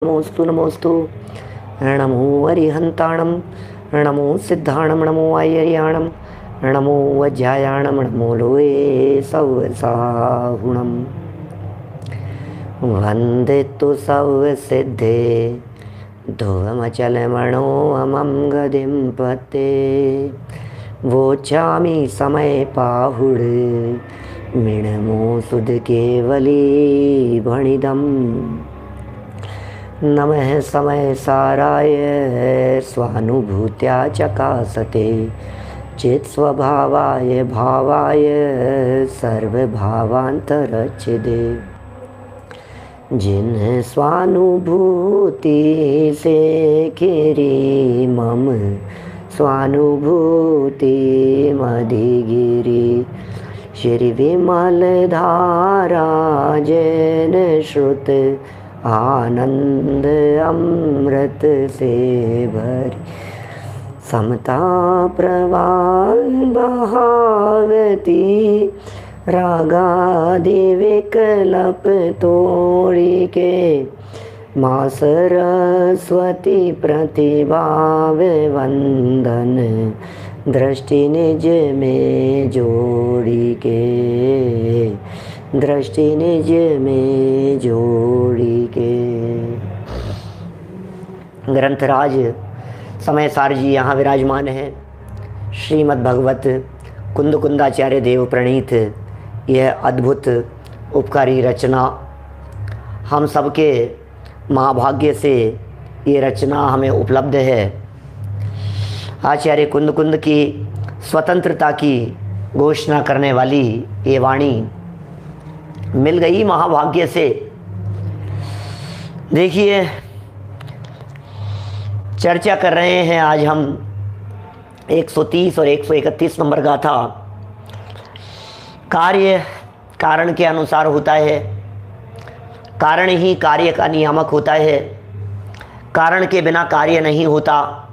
नमोस्तु नमोस्तु। नमो अरिहंताणं, नमो सिद्धाणं, नमो आयर्याणं, नमो वज्रायाणं, नमो लोये सवसाहुणं। वन्दे तु सवसिद्धे ध्रुवमचलमणोऽमं गदिं पते। वोचामि समय पाहुड मिणमो सुध केवली भणिदम्। नमः समय साराय स्वानुभूत्या चकासते चित्स्वभावाय भावाय सर्वभावान्तरच्छिदे। जिन स्वानुभूति से खिरी मम स्वानुभूति मधिगिरी। श्री विमल धारा जैन श्रुत आनंद अमृत से भरी। समता प्रवाह बहावती रागादि विकल्प तोड़ी के। माँ सरस्वती प्रतिभाव वंदन दृष्टि निज में जोड़ी के। दृष्टि निज में जोड़ी के। ग्रंथराज समय सार जी यहाँ विराजमान है। श्रीमद् भगवत कुंद कुंदाचार्य देव प्रणीत यह अद्भुत उपकारी रचना हम सबके महाभाग्य से ये रचना हमें उपलब्ध है। आचार्य कुंद कुंद की स्वतंत्रता की घोषणा करने वाली ये वाणी मिल गई महाभाग्य से। देखिए, चर्चा कर रहे हैं आज हम 130 और 131 नंबर गाथा। कार्य कारण के अनुसार होता है, कारण ही कार्य का नियामक होता है, कारण के बिना कार्य नहीं होता।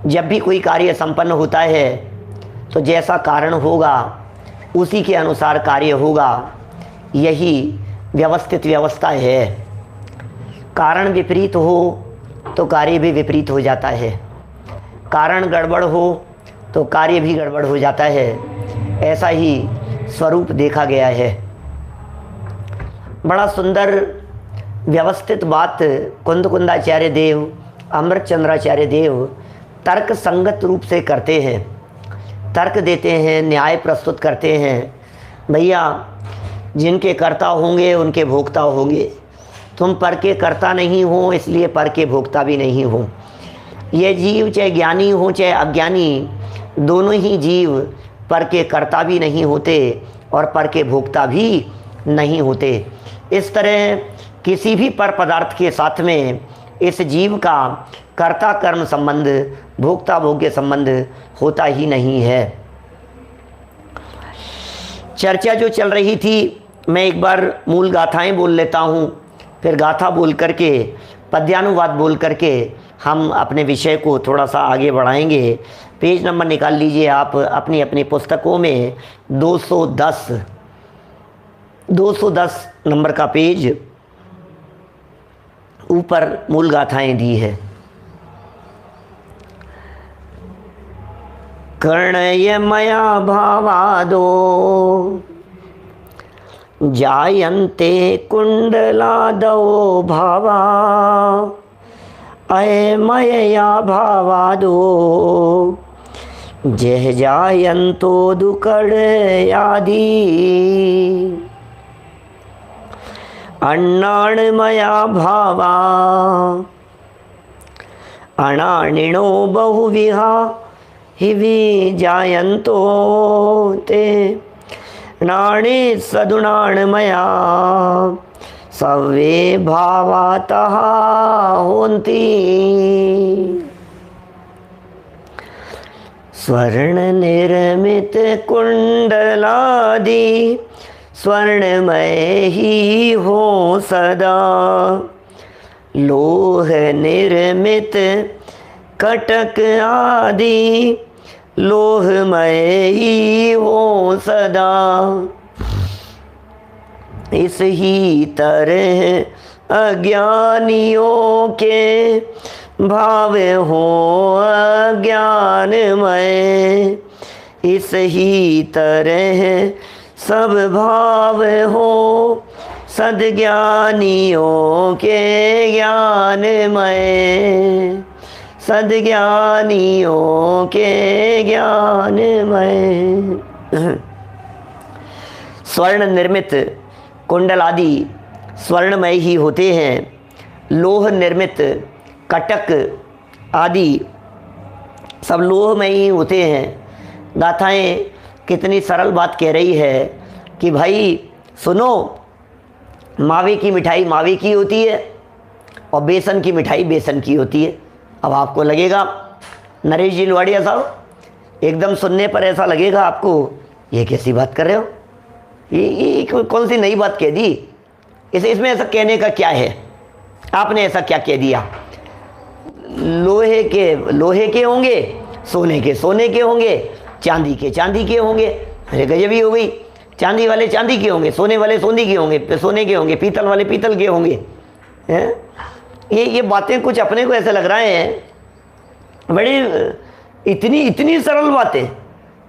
जब भी कोई कार्य संपन्न होता है तो जैसा कारण होगा उसी के अनुसार कार्य होगा। यही व्यवस्थित व्यवस्था है। कारण विपरीत हो तो कार्य भी विपरीत हो जाता है, कारण गड़बड़ हो तो कार्य भी गड़बड़ हो जाता है। ऐसा ही स्वरूप देखा गया है। बड़ा सुंदर व्यवस्थित बात कुंद कुंदाचार्य देव, अमृत चंद्राचार्य देव तर्क संगत रूप से करते हैं, तर्क देते हैं, न्याय प्रस्तुत करते हैं। भैया, जिनके कर्ता होंगे उनके भोक्ता होंगे। तुम पर के कर्ता नहीं हो, इसलिए पर के भोक्ता भी नहीं हो। ये जीव चाहे ज्ञानी हो चाहे अज्ञानी, दोनों ही जीव पर के कर्ता भी नहीं होते और पर के भोक्ता भी नहीं होते। इस तरह किसी भी पर पदार्थ के साथ में इस जीव का कर्ता कर्म संबंध, भोक्ता भोग्य संबंध होता ही नहीं है। चर्चा जो चल रही थी, मैं एक बार मूल गाथाएं बोल लेता हूँ, फिर गाथा बोल करके, पद्यानुवाद बोल करके हम अपने विषय को थोड़ा सा आगे बढ़ाएंगे। पेज नंबर निकाल लीजिए आप अपनी अपनी पुस्तकों में। 210 नंबर का पेज, ऊपर मूल गाथाएं दी है। कर्णय मया भावादो जायन्ते कुंडलादो भावा। अयमया भावादो जह जायन्तो दुकड़यादि। अन्नाणमया भावा अनाणिनो बहुविहा हिवि जायन्तो ते। नाणे सदुनाणमया सवे भावातः होन्ति। स्वर्ण निर्मित कुंडलादि स्वर्णमय ही हो सदा। लोह निर्मित कटक आदि लोहमय ही हो सदा। इस ही तरह अज्ञानियों के भाव हो अज्ञानमय, इस ही तरह सब भाव हो सद्ज्ञानियों के ज्ञानमय, सद्ज्ञानियों के ज्ञानमय। स्वर्ण निर्मित कुंडल आदि स्वर्णमय ही होते हैं, लोह निर्मित कटक आदि सब लोहमय ही होते हैं। गाथाएं कितनी सरल बात कह रही है कि भाई सुनो, मावे की मिठाई मावे की होती है और बेसन की मिठाई बेसन की होती है। अब आपको लगेगा नरेश जी लुवाड़िया साहब, एकदम सुनने पर ऐसा लगेगा आपको ये कैसी बात कर रहे हो, ये कौन सी नई बात कह दी, इसमें ऐसा कहने का क्या है, आपने ऐसा क्या कह दिया। लोहे के लोहे के होंगे, सोने के सोने के होंगे, चांदी के चांदी के होंगे। अरे गजब ही हो गई, चांदी वाले चांदी के होंगे, सोने वाले सोने के होंगे, सोने के होंगे, पीतल वाले पीतल के होंगे। हैं ये बातें कुछ अपने को ऐसे लग रहे हैं बड़ी इतनी सरल बातें,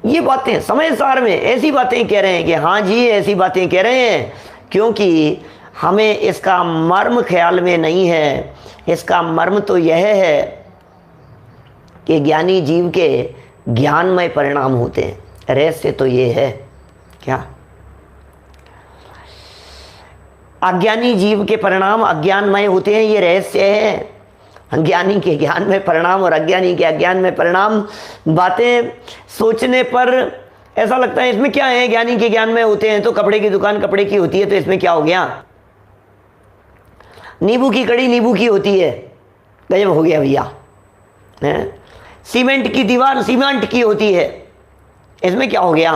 ये बातें समय सार में ऐसी बातें कह रहे हैं कि हाँ जी ऐसी बातें कह रहे हैं, क्योंकि हमें इसका मर्म ख्याल में नहीं है। इसका मर्म तो यह है कि ज्ञानी जीव के ज्ञानमय परिणाम होते हैं। रहस्य तो ये है क्या, अज्ञानी जीव के परिणाम अज्ञानमय होते हैं, ये रहस्य है। ज्ञानी के ज्ञान में परिणाम और अज्ञानी के अज्ञान में परिणाम, बातें सोचने पर ऐसा लगता है इसमें क्या है। ज्ञानी के ज्ञान में होते हैं तो कपड़े की दुकान कपड़े की होती है, तो इसमें क्या हो गया। नींबू की कड़ी नींबू की होती है, गजब हो गया भैया। सीमेंट की दीवार सीमेंट की होती है, इसमें क्या हो गया।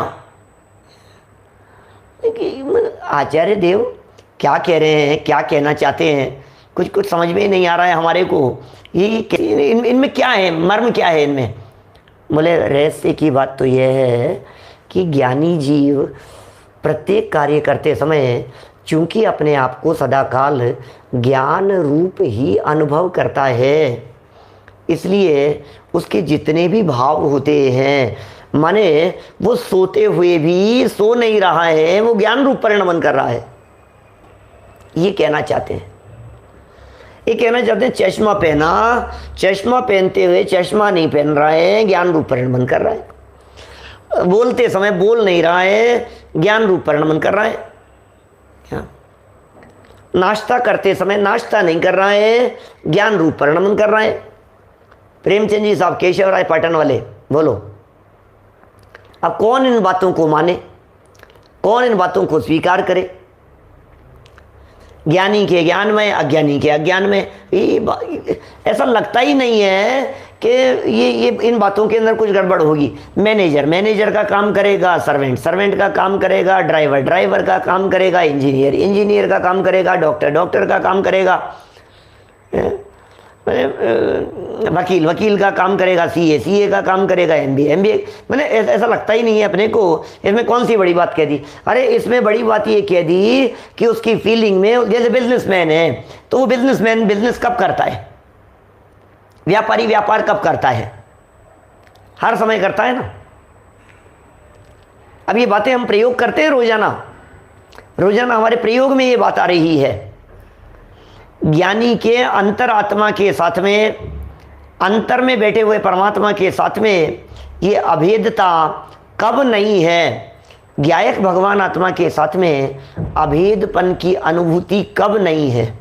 आचार्य देव क्या कह रहे हैं, क्या कहना चाहते हैं, कुछ समझ में ही नहीं आ रहा है हमारे को। ये इनमें क्या है, मर्म क्या है इनमें। बोले रहस्य की बात तो यह है कि ज्ञानी जीव प्रत्येक कार्य करते समय चूंकि अपने आप को सदाकाल ज्ञान रूप ही अनुभव करता है, इसलिए उसके जितने भी भाव होते हैं, माने वो सोते हुए भी सो नहीं रहा है, वो ज्ञान रूप परिणमन कर रहा है। ये कहना चाहते हैं, ये कहना चाहते हैं चश्मा पहना, चश्मा पहनते हुए चश्मा नहीं पहन रहा है, ज्ञान रूप परिणमन कर रहा है। बोलते समय बोल नहीं रहा है, ज्ञान रूप परिणमन कर रहा है। नाश्ता करते समय नाश्ता नहीं कर रहा है, ज्ञान रूप परिणमन कर रहा है। प्रेमचंद जी साहब केशव राय पाटन वाले, बोलो अब कौन इन बातों को माने, कौन इन बातों को स्वीकार करे। ज्ञानी के ज्ञान में अज्ञानी के अज्ञान में, ऐसा लगता ही नहीं है कि ये इन बातों के अंदर कुछ गड़बड़ होगी। मैनेजर का काम करेगा, सर्वेंट का काम करेगा, ड्राइवर का काम करेगा, इंजीनियर का काम करेगा, डॉक्टर का काम करेगा, वकील का काम करेगा, सीए का काम करेगा, एमबीए मैंने ऐसा लगता ही नहीं है अपने को। इसमें कौन सी बड़ी बात कह दी। अरे इसमें बड़ी बात ये कह दी कि उसकी फीलिंग में, जैसे बिजनेसमैन है तो वो बिजनेसमैन बिजनेस कब करता है, व्यापारी व्यापार कब करता है, हर समय करता है ना। अब ये बातें हम प्रयोग करते हैं रोजाना हमारे प्रयोग में ये बात आ रही है। ज्ञानी के अंतरात्मा के साथ में, अंतर में बैठे हुए परमात्मा के साथ में ये अभेदता कब नहीं है, ज्ञायक भगवान आत्मा के साथ में अभेदपन की अनुभूति कब नहीं है,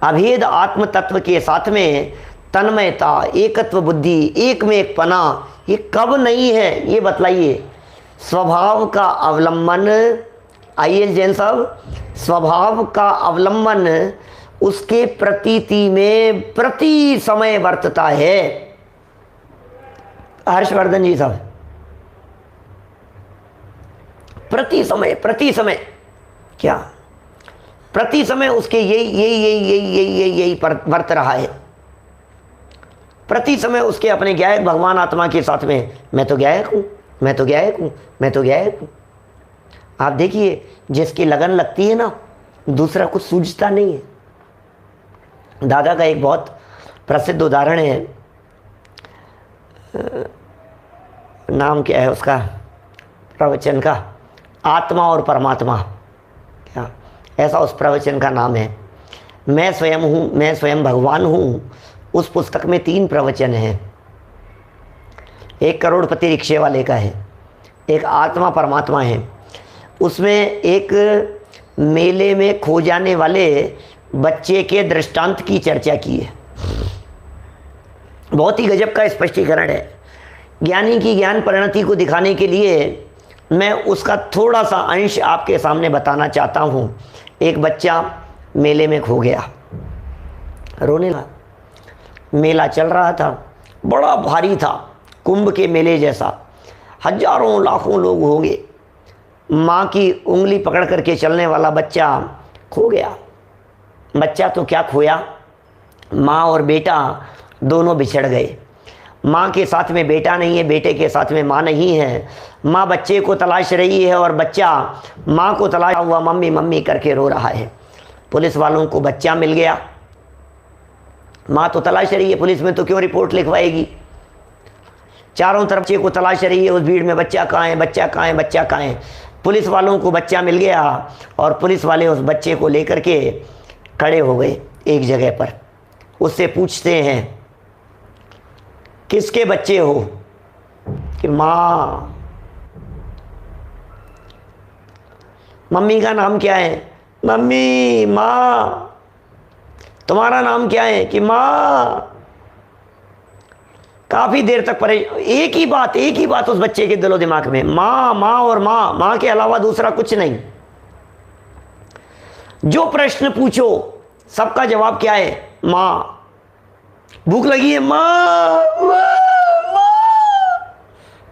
अभेद आत्म तत्व के साथ में तन्मयता, एकत्व बुद्धि, एक में एक पना, ये कब नहीं है, ये बतलाइए। स्वभाव का अवलंबन, आइए जैन साहब, स्वभाव का अवलंबन उसके प्रतीति में प्रति समय वर्तता है। हर्षवर्धन जी साहब, प्रति समय क्या, प्रति समय उसके यही वर्त रहा है। प्रति समय उसके अपने ज्ञायक भगवान आत्मा के साथ में, मैं तो ज्ञायक हूं। आप देखिए जिसकी लगन लगती है ना, दूसरा कुछ सूझता नहीं है। दादा का एक बहुत प्रसिद्ध उदाहरण है, नाम क्या है उसका प्रवचन का, आत्मा और परमात्मा, क्या ऐसा उस प्रवचन का नाम है। मैं स्वयं हूँ, मैं स्वयं भगवान हूँ। उस पुस्तक में 3 प्रवचन हैं। एक करोड़पति रिक्शे वाले का है, एक आत्मा परमात्मा है, उसमें एक मेले में खो जाने वाले बच्चे के दृष्टांत की चर्चा की है। बहुत ही गजब का स्पष्टीकरण है। ज्ञानी की ज्ञान परिणति को दिखाने के लिए मैं उसका थोड़ा सा अंश आपके सामने बताना चाहता हूँ। एक बच्चा मेले में खो गया, रोने लगा। मेला चल रहा था, बड़ा भारी था, कुंभ के मेले जैसा, हजारों लाखों लोग होंगे। माँ की उंगली पकड़ करके चलने वाला बच्चा खो गया। बच्चा तो क्या खोया, माँ और बेटा दोनों बिछड़ गए। माँ के साथ में बेटा नहीं है, बेटे के साथ में माँ नहीं है। माँ बच्चे को तलाश रही है और बच्चा माँ को तलाश हुआ मम्मी मम्मी करके रो रहा है। पुलिस वालों को बच्चा मिल गया। माँ तो तलाश रही है, पुलिस में तो क्यों रिपोर्ट लिखवाएगी। चारों तरफ बच्चे को तलाश रही है, उस भीड़ में बच्चा कहाँ है, बच्चा कहाँ है, बच्चा कहाँ है। पुलिस वालों को बच्चा मिल गया और पुलिस वाले उस बच्चे को लेकर के खड़े हो गए एक जगह पर। उससे पूछते हैं किसके बच्चे हो, कि माँ। मम्मी का नाम क्या है, मम्मी माँ। तुम्हारा नाम क्या है, कि माँ। काफी देर तक एक ही बात उस बच्चे के दिलो दिमाग में, माँ माँ और माँ, माँ के अलावा दूसरा कुछ नहीं। जो प्रश्न पूछो सबका जवाब क्या है, माँ। भूख लगी है, माँ माँ माँ,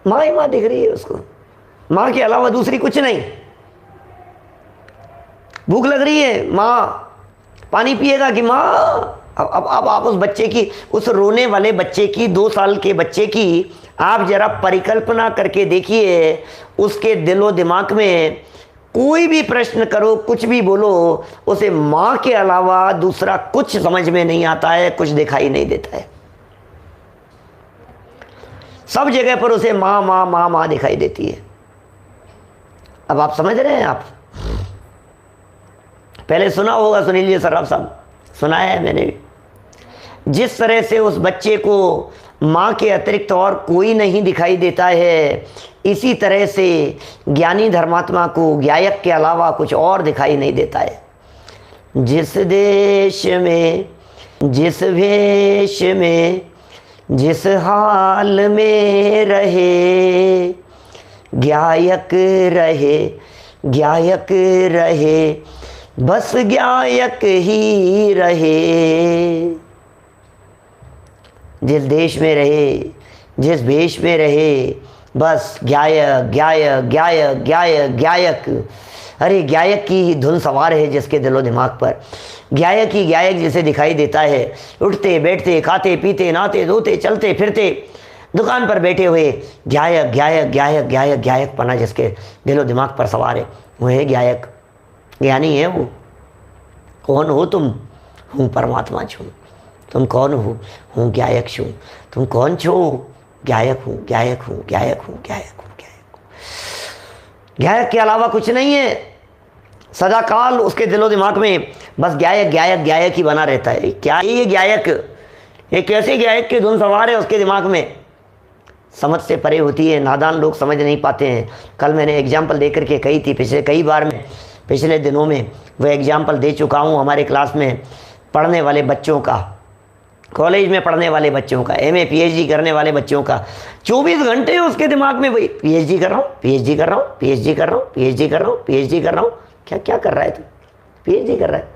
माँ ही माँ दिख रही है उसको, माँ के अलावा दूसरी कुछ नहीं। भूख लग रही है, माँ। पानी पिएगा, कि माँ। अब आप उस बच्चे की, उस रोने वाले बच्चे की, 2 साल के बच्चे की आप जरा परिकल्पना करके देखिए। उसके दिलो दिमाग में कोई भी प्रश्न करो, कुछ भी बोलो, उसे माँ के अलावा दूसरा कुछ समझ में नहीं आता है, कुछ दिखाई नहीं देता है। सब जगह पर उसे माँ माँ माँ माँ दिखाई देती है। अब आप समझ रहे हैं। आप पहले सुना होगा, सुन लीजिए सर, आप सब सुना है मैंने भी। जिस तरह से उस बच्चे को माँ के अतिरिक्त और कोई नहीं दिखाई देता है, इसी तरह से ज्ञानी धर्मात्मा को गायक के अलावा कुछ और दिखाई नहीं देता है। जिस देश में, जिस भेष में, जिस हाल में रहे, गायक रहे, गायक रहे, बस गायक ही रहे। जिस देश में रहे, जिस भेष में रहे, बस गायक गायक गायक गायक गायक। अरे गायक की ही धुन सवार है जिसके दिलो दिमाग पर, गायक ही गायक जिसे दिखाई देता है। उठते बैठते, खाते पीते, नहाते धोते, चलते फिरते, दुकान पर बैठे हुए, गायक गायक गायक गायक गायक पना जिसके दिलो दिमाग पर सवार है, वो है गायक, ज्ञानी है वो। कौन हो तुम? हूँ परमात्मा छू। तुम कौन हो? हूँ गायक छू। तुम कौन छो? गायक हूँ, गायक हूँ, गायक हूँ, गायक हूँ, गायक हूँ। गायक के अलावा कुछ नहीं है। सदा काल उसके दिलो दिमाग में बस गायक गायक गायक ही बना रहता है। क्या ये गायक, ये कैसे गायक की धुन सवार है उसके दिमाग में? समझ से परे होती है, नादान लोग समझ नहीं पाते हैं। कल मैंने एग्जाम्पल दे करके कही थी, कई बार में पिछले दिनों में वह एग्जाम्पल दे चुका हूँ। हमारे क्लास में पढ़ने वाले बच्चों का, कॉलेज में पढ़ने वाले बच्चों का, एमए पीएचडी करने वाले बच्चों का 24 घंटे उसके दिमाग में वही पीएचडी कर रहा हूँ, पीएचडी कर रहा हूँ, पीएचडी कर रहा हूँ, पीएचडी कर रहा हूँ, पीएचडी कर रहा हूँ। क्या क्या कर रहा है तू? पीएचडी कर रहा है।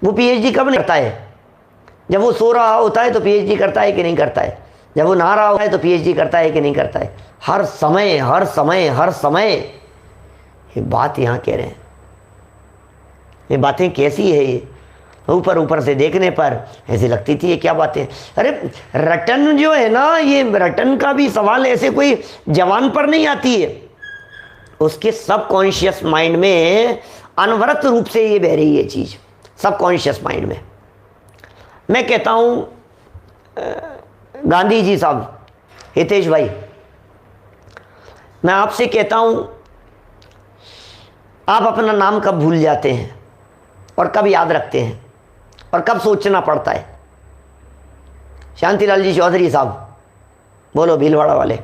वो पीएचडी कब करता है? जब वो सो रहा होता है तो पीएचडी करता है कि नहीं करता है? जब वो नहा रहा होता है तो पीएचडी करता है कि नहीं करता है? हर समय हर समय हर समय ये बात यहाँ कह रहे हैं। ये बातें कैसी है? ये ऊपर ऊपर से देखने पर ऐसी लगती थी ये क्या बातें। अरे रटन जो है ना, ये रटन का भी सवाल ऐसे कोई जवान पर नहीं आती है। उसके सबकॉन्शियस माइंड में अनवरत रूप से ये बह रही है चीज़ सबकॉन्शियस माइंड में। मैं कहता हूँ गांधी जी साहब, हितेश भाई, मैं आपसे कहता हूँ आप अपना नाम कब भूल जाते हैं और कब याद रखते हैं और कब सोचना पड़ता है? शांतिलाल जी चौधरी साहब, बोलो भीलवाड़ा वाले,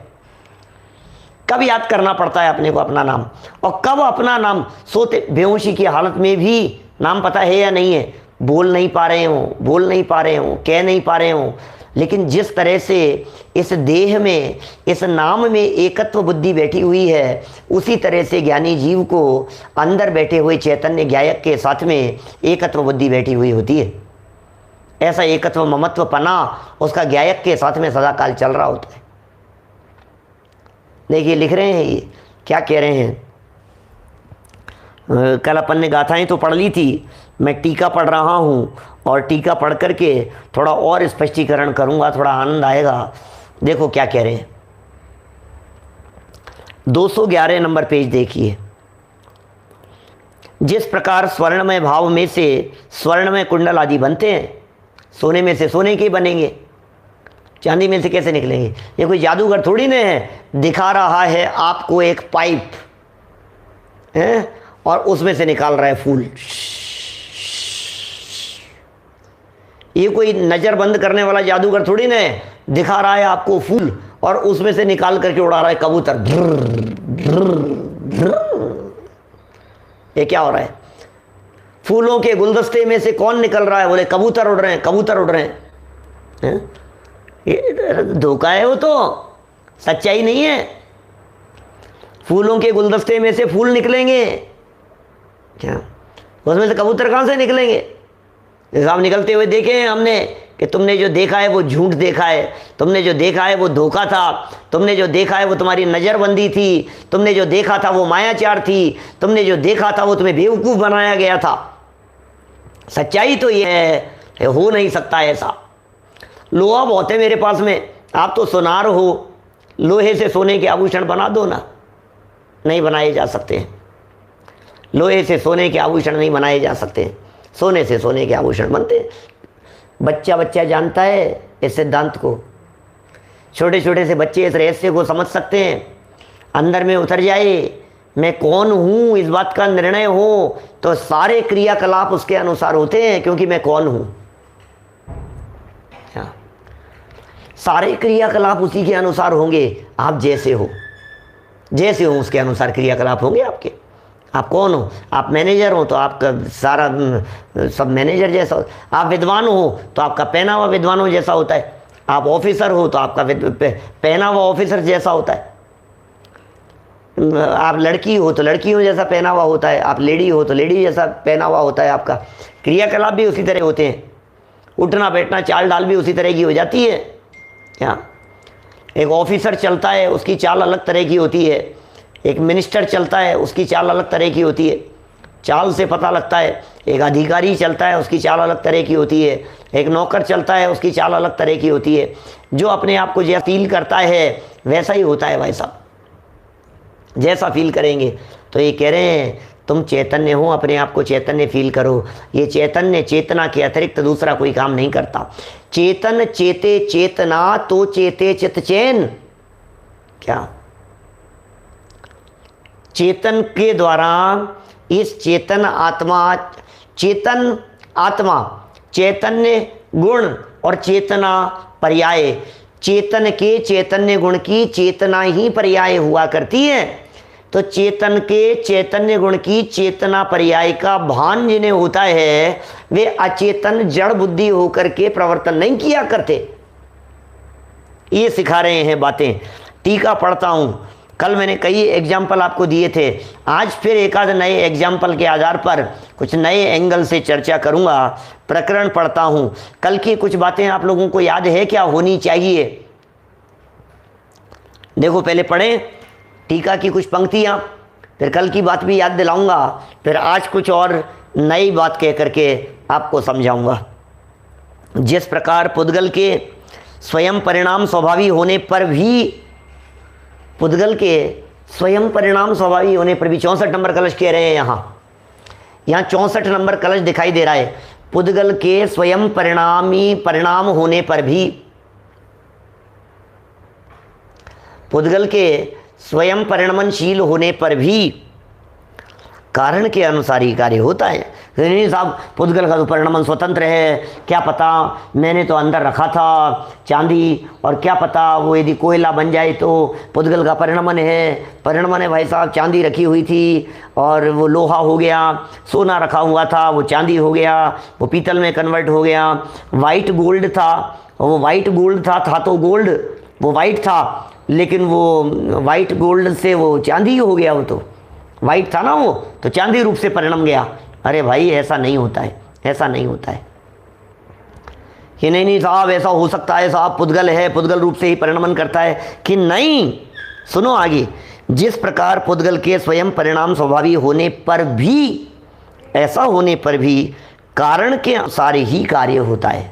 कब याद करना पड़ता है अपने को अपना नाम, और कब अपना नाम सोते बेहोशी की हालत में भी नाम पता है या नहीं है, बोल नहीं पा रहे हो, बोल नहीं पा रहे हो, कह नहीं पा रहे हो, लेकिन जिस तरह से इस देह में, इस नाम में एकत्व बुद्धि बैठी हुई है, उसी तरह से ज्ञानी जीव को अंदर बैठे हुए चैतन्य ज्ञायक के साथ में एकत्व बुद्धि बैठी हुई होती है। ऐसा एकत्व ममत्व पना उसका ज्ञायक के साथ में सदा काल चल रहा होता है। देखिए लिख रहे हैं, ये क्या कह रहे हैं, कल अपन ने गाथाएं तो पढ़ ली थी, मैं टीका पढ़ रहा हूँ और टीका पढ़ करके थोड़ा और स्पष्टीकरण करूँगा, थोड़ा आनंद आएगा। देखो क्या कह रहे हैं, 211 नंबर पेज देखिए। जिस प्रकार स्वर्णमय भाव में से स्वर्णमय कुंडल आदि बनते हैं, सोने में से सोने के बनेंगे, चांदी में से कैसे निकलेंगे? ये कोई जादूगर थोड़ी ना है, दिखा रहा है आपको एक पाइप है और उसमें से निकाल रहा है फूल। ये कोई नजर बंद करने वाला जादूगर थोड़ी ना है, दिखा रहा है आपको फूल और उसमें से निकाल करके उड़ा रहा है कबूतर। ये क्या हो रहा है? फूलों के गुलदस्ते में से कौन निकल रहा है? बोले कबूतर उड़ रहे हैं, कबूतर उड़ रहे हैं। ये धोखा है, वो तो सच्चाई नहीं है। फूलों के गुलदस्ते में से फूल निकलेंगे क्या? उसमें से कबूतर कहाँ से निकलेंगे? साहब निकलते हुए देखे हैं हमने कि तुमने जो देखा है वो झूठ देखा है, तुमने जो देखा है वो धोखा था, तुमने जो देखा है वो तुम्हारी नज़रबंदी थी, तुमने जो देखा था वो मायाचार थी, तुमने जो देखा था वो तुम्हें बेवकूफ़ बनाया गया था। सच्चाई तो ये है, हो नहीं सकता ऐसा। लोहा बहुत है मेरे पास में, आप तो सोनार हो, लोहे से सोने के आभूषण बना दो ना। नहीं बनाए जा सकते हैं, लोहे से सोने के आभूषण नहीं बनाए जा सकते, सोने से सोने के आभूषण बनते हैं। बच्चा जानता है इस सिद्धांत को, छोटे छोटे से बच्चे इस रहस्य को समझ सकते हैं। अंदर में उतर जाए मैं कौन हूँ, इस बात का निर्णय हो, तो सारे क्रियाकलाप उसके अनुसार होते हैं, क्योंकि मैं कौन हूँ। सारे क्रियाकलाप उसी के अनुसार होंगे। आप जैसे हो उसके अनुसार क्रियाकलाप होंगे आपके। आप कौन हो? आप मैनेजर हो तो आपका सारा सब मैनेजर जैसा हो। आप विद्वान हो तो आपका पहनावा विद्वानों जैसा होता है। आप ऑफिसर हो तो आपका पहनावा ऑफिसर जैसा होता है। आप लड़की हो तो लड़कियों जैसा पहनावा होता है। आप लेडी हो तो लेडी जैसा पहनावा होता है। आपका क्रियाकलाप भी उसी तरह होते हैं। उठना बैठना चाल डाल भी उसी तरह की हो जाती है। क्या एक ऑफिसर चलता है उसकी चाल अलग तरह की होती है, एक मिनिस्टर चलता है उसकी चाल अलग तरह की होती है, चाल से पता लगता है। एक अधिकारी चलता है उसकी चाल अलग तरह की होती है, एक नौकर चलता है उसकी चाल अलग तरह की होती है। जो अपने आप को जैसा फील करता है वैसा ही होता है भाई साहब, जैसा फील करेंगे। तो ये कह रहे हैं तुम चैतन्य हो, अपने आप को चैतन्य फील करो। ये चैतन्य चेतना के अतिरिक्त दूसरा कोई काम नहीं करता। चेतन चेते चेतना तो चेते चित चैन। क्या चेतन के द्वारा इस चेतन आत्मा चैतन्य गुण और चेतना पर्याय, चेतन के चैतन्य गुण की चेतना ही पर्याय हुआ करती है। तो चेतन के चैतन्य गुण की चेतना पर्याय का भान जिन्हें होता है वे अचेतन जड़ बुद्धि होकर के प्रवर्तन नहीं किया करते। ये सिखा रहे हैं बातें। टीका पढ़ता हूँ। कल मैंने कई एग्जाम्पल आपको दिए थे, आज फिर एक आध नए एग्जाम्पल के आधार पर कुछ नए एंगल से चर्चा करूँगा। प्रकरण पढ़ता हूँ। कल की कुछ बातें आप लोगों को याद है क्या होनी चाहिए? देखो पहले पढ़ें टीका की कुछ पंक्तियाँ, फिर कल की बात भी याद दिलाऊंगा, फिर आज कुछ और नई बात कह करके आपको समझाऊंगा। जिस प्रकार पुद्गल के स्वयं परिणाम स्वभावी होने पर भी, पुद्गल के स्वयं परिणाम स्वभावी होने पर भी 64 नंबर कलश कह रहे हैं यहाँ, यहाँ 64 नंबर कलश दिखाई दे रहा है। पुद्गल के स्वयं परिणाम होने पर भी, पुद्गल के स्वयं परिणमनशील होने पर भी कारण के अनुसार ही कार्य होता है। नहीं साहब, पुद्गल का तो परिणमन स्वतंत्र है, क्या पता मैंने तो अंदर रखा था चांदी, और क्या पता वो यदि कोयला बन जाए तो पुद्गल का परिणमन है भाई साहब, चांदी रखी हुई थी और वो लोहा हो गया, सोना रखा हुआ था वो चांदी हो गया, वो पीतल में कन्वर्ट हो गया, वाइट गोल्ड था, वो वाइट गोल्ड था तो गोल्ड वो वाइट था, लेकिन वो वाइट गोल्ड से वो चांदी हो गया, वो तो वाइट था ना, वो तो चांदी रूप से परिणम गया। अरे भाई ऐसा नहीं होता है, ऐसा नहीं होता है कि नहीं साहब ऐसा हो सकता है साहब, पुद्गल है, पुद्गल रूप से ही परिणमन करता है कि नहीं। सुनो आगे, जिस प्रकार पुद्गल के स्वयं परिणाम स्वभावी होने पर भी, ऐसा होने पर भी कारण के अनुसार ही कार्य होता है।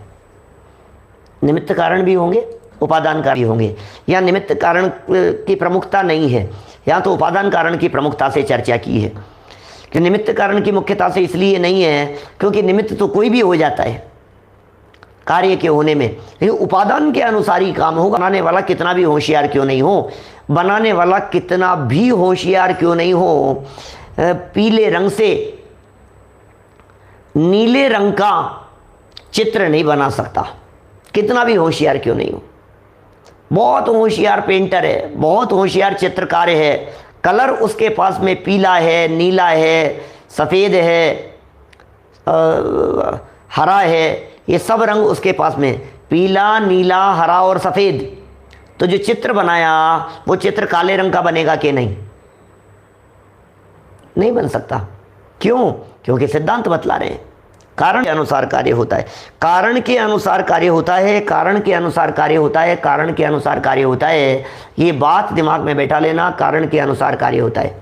निमित्त कारण भी होंगे, उपादान कारण भी होंगे। या निमित्त कारण की प्रमुखता नहीं है, यहाँ तो उपादान कारण की प्रमुखता से चर्चा की है कि निमित्त कारण की मुख्यता से इसलिए नहीं है क्योंकि निमित्त तो कोई भी हो जाता है कार्य के होने में, लेकिन उपादान के अनुसार ही काम होगा। बनाने वाला कितना भी होशियार क्यों नहीं हो, बनाने वाला कितना भी होशियार क्यों नहीं हो, पीले रंग से नीले रंग का चित्र नहीं बना सकता, कितना भी होशियार क्यों नहीं हो। बहुत होशियार पेंटर है, बहुत होशियार चित्रकार है, कलर उसके पास में पीला है, नीला है, सफ़ेद है, हरा है, ये सब रंग उसके पास में, पीला, नीला, हरा और सफ़ेद। तो जो चित्र बनाया वो चित्र काले रंग का बनेगा कि नहीं? नहीं बन सकता। क्यों? क्योंकि सिद्धांत बतला रहे हैं कारण के अनुसार कार्य होता है, कारण के अनुसार कार्य होता है, कारण के अनुसार कार्य होता है, कारण के अनुसार कार्य होता है। ये बात दिमाग में बैठा लेना, कारण के अनुसार कार्य होता है।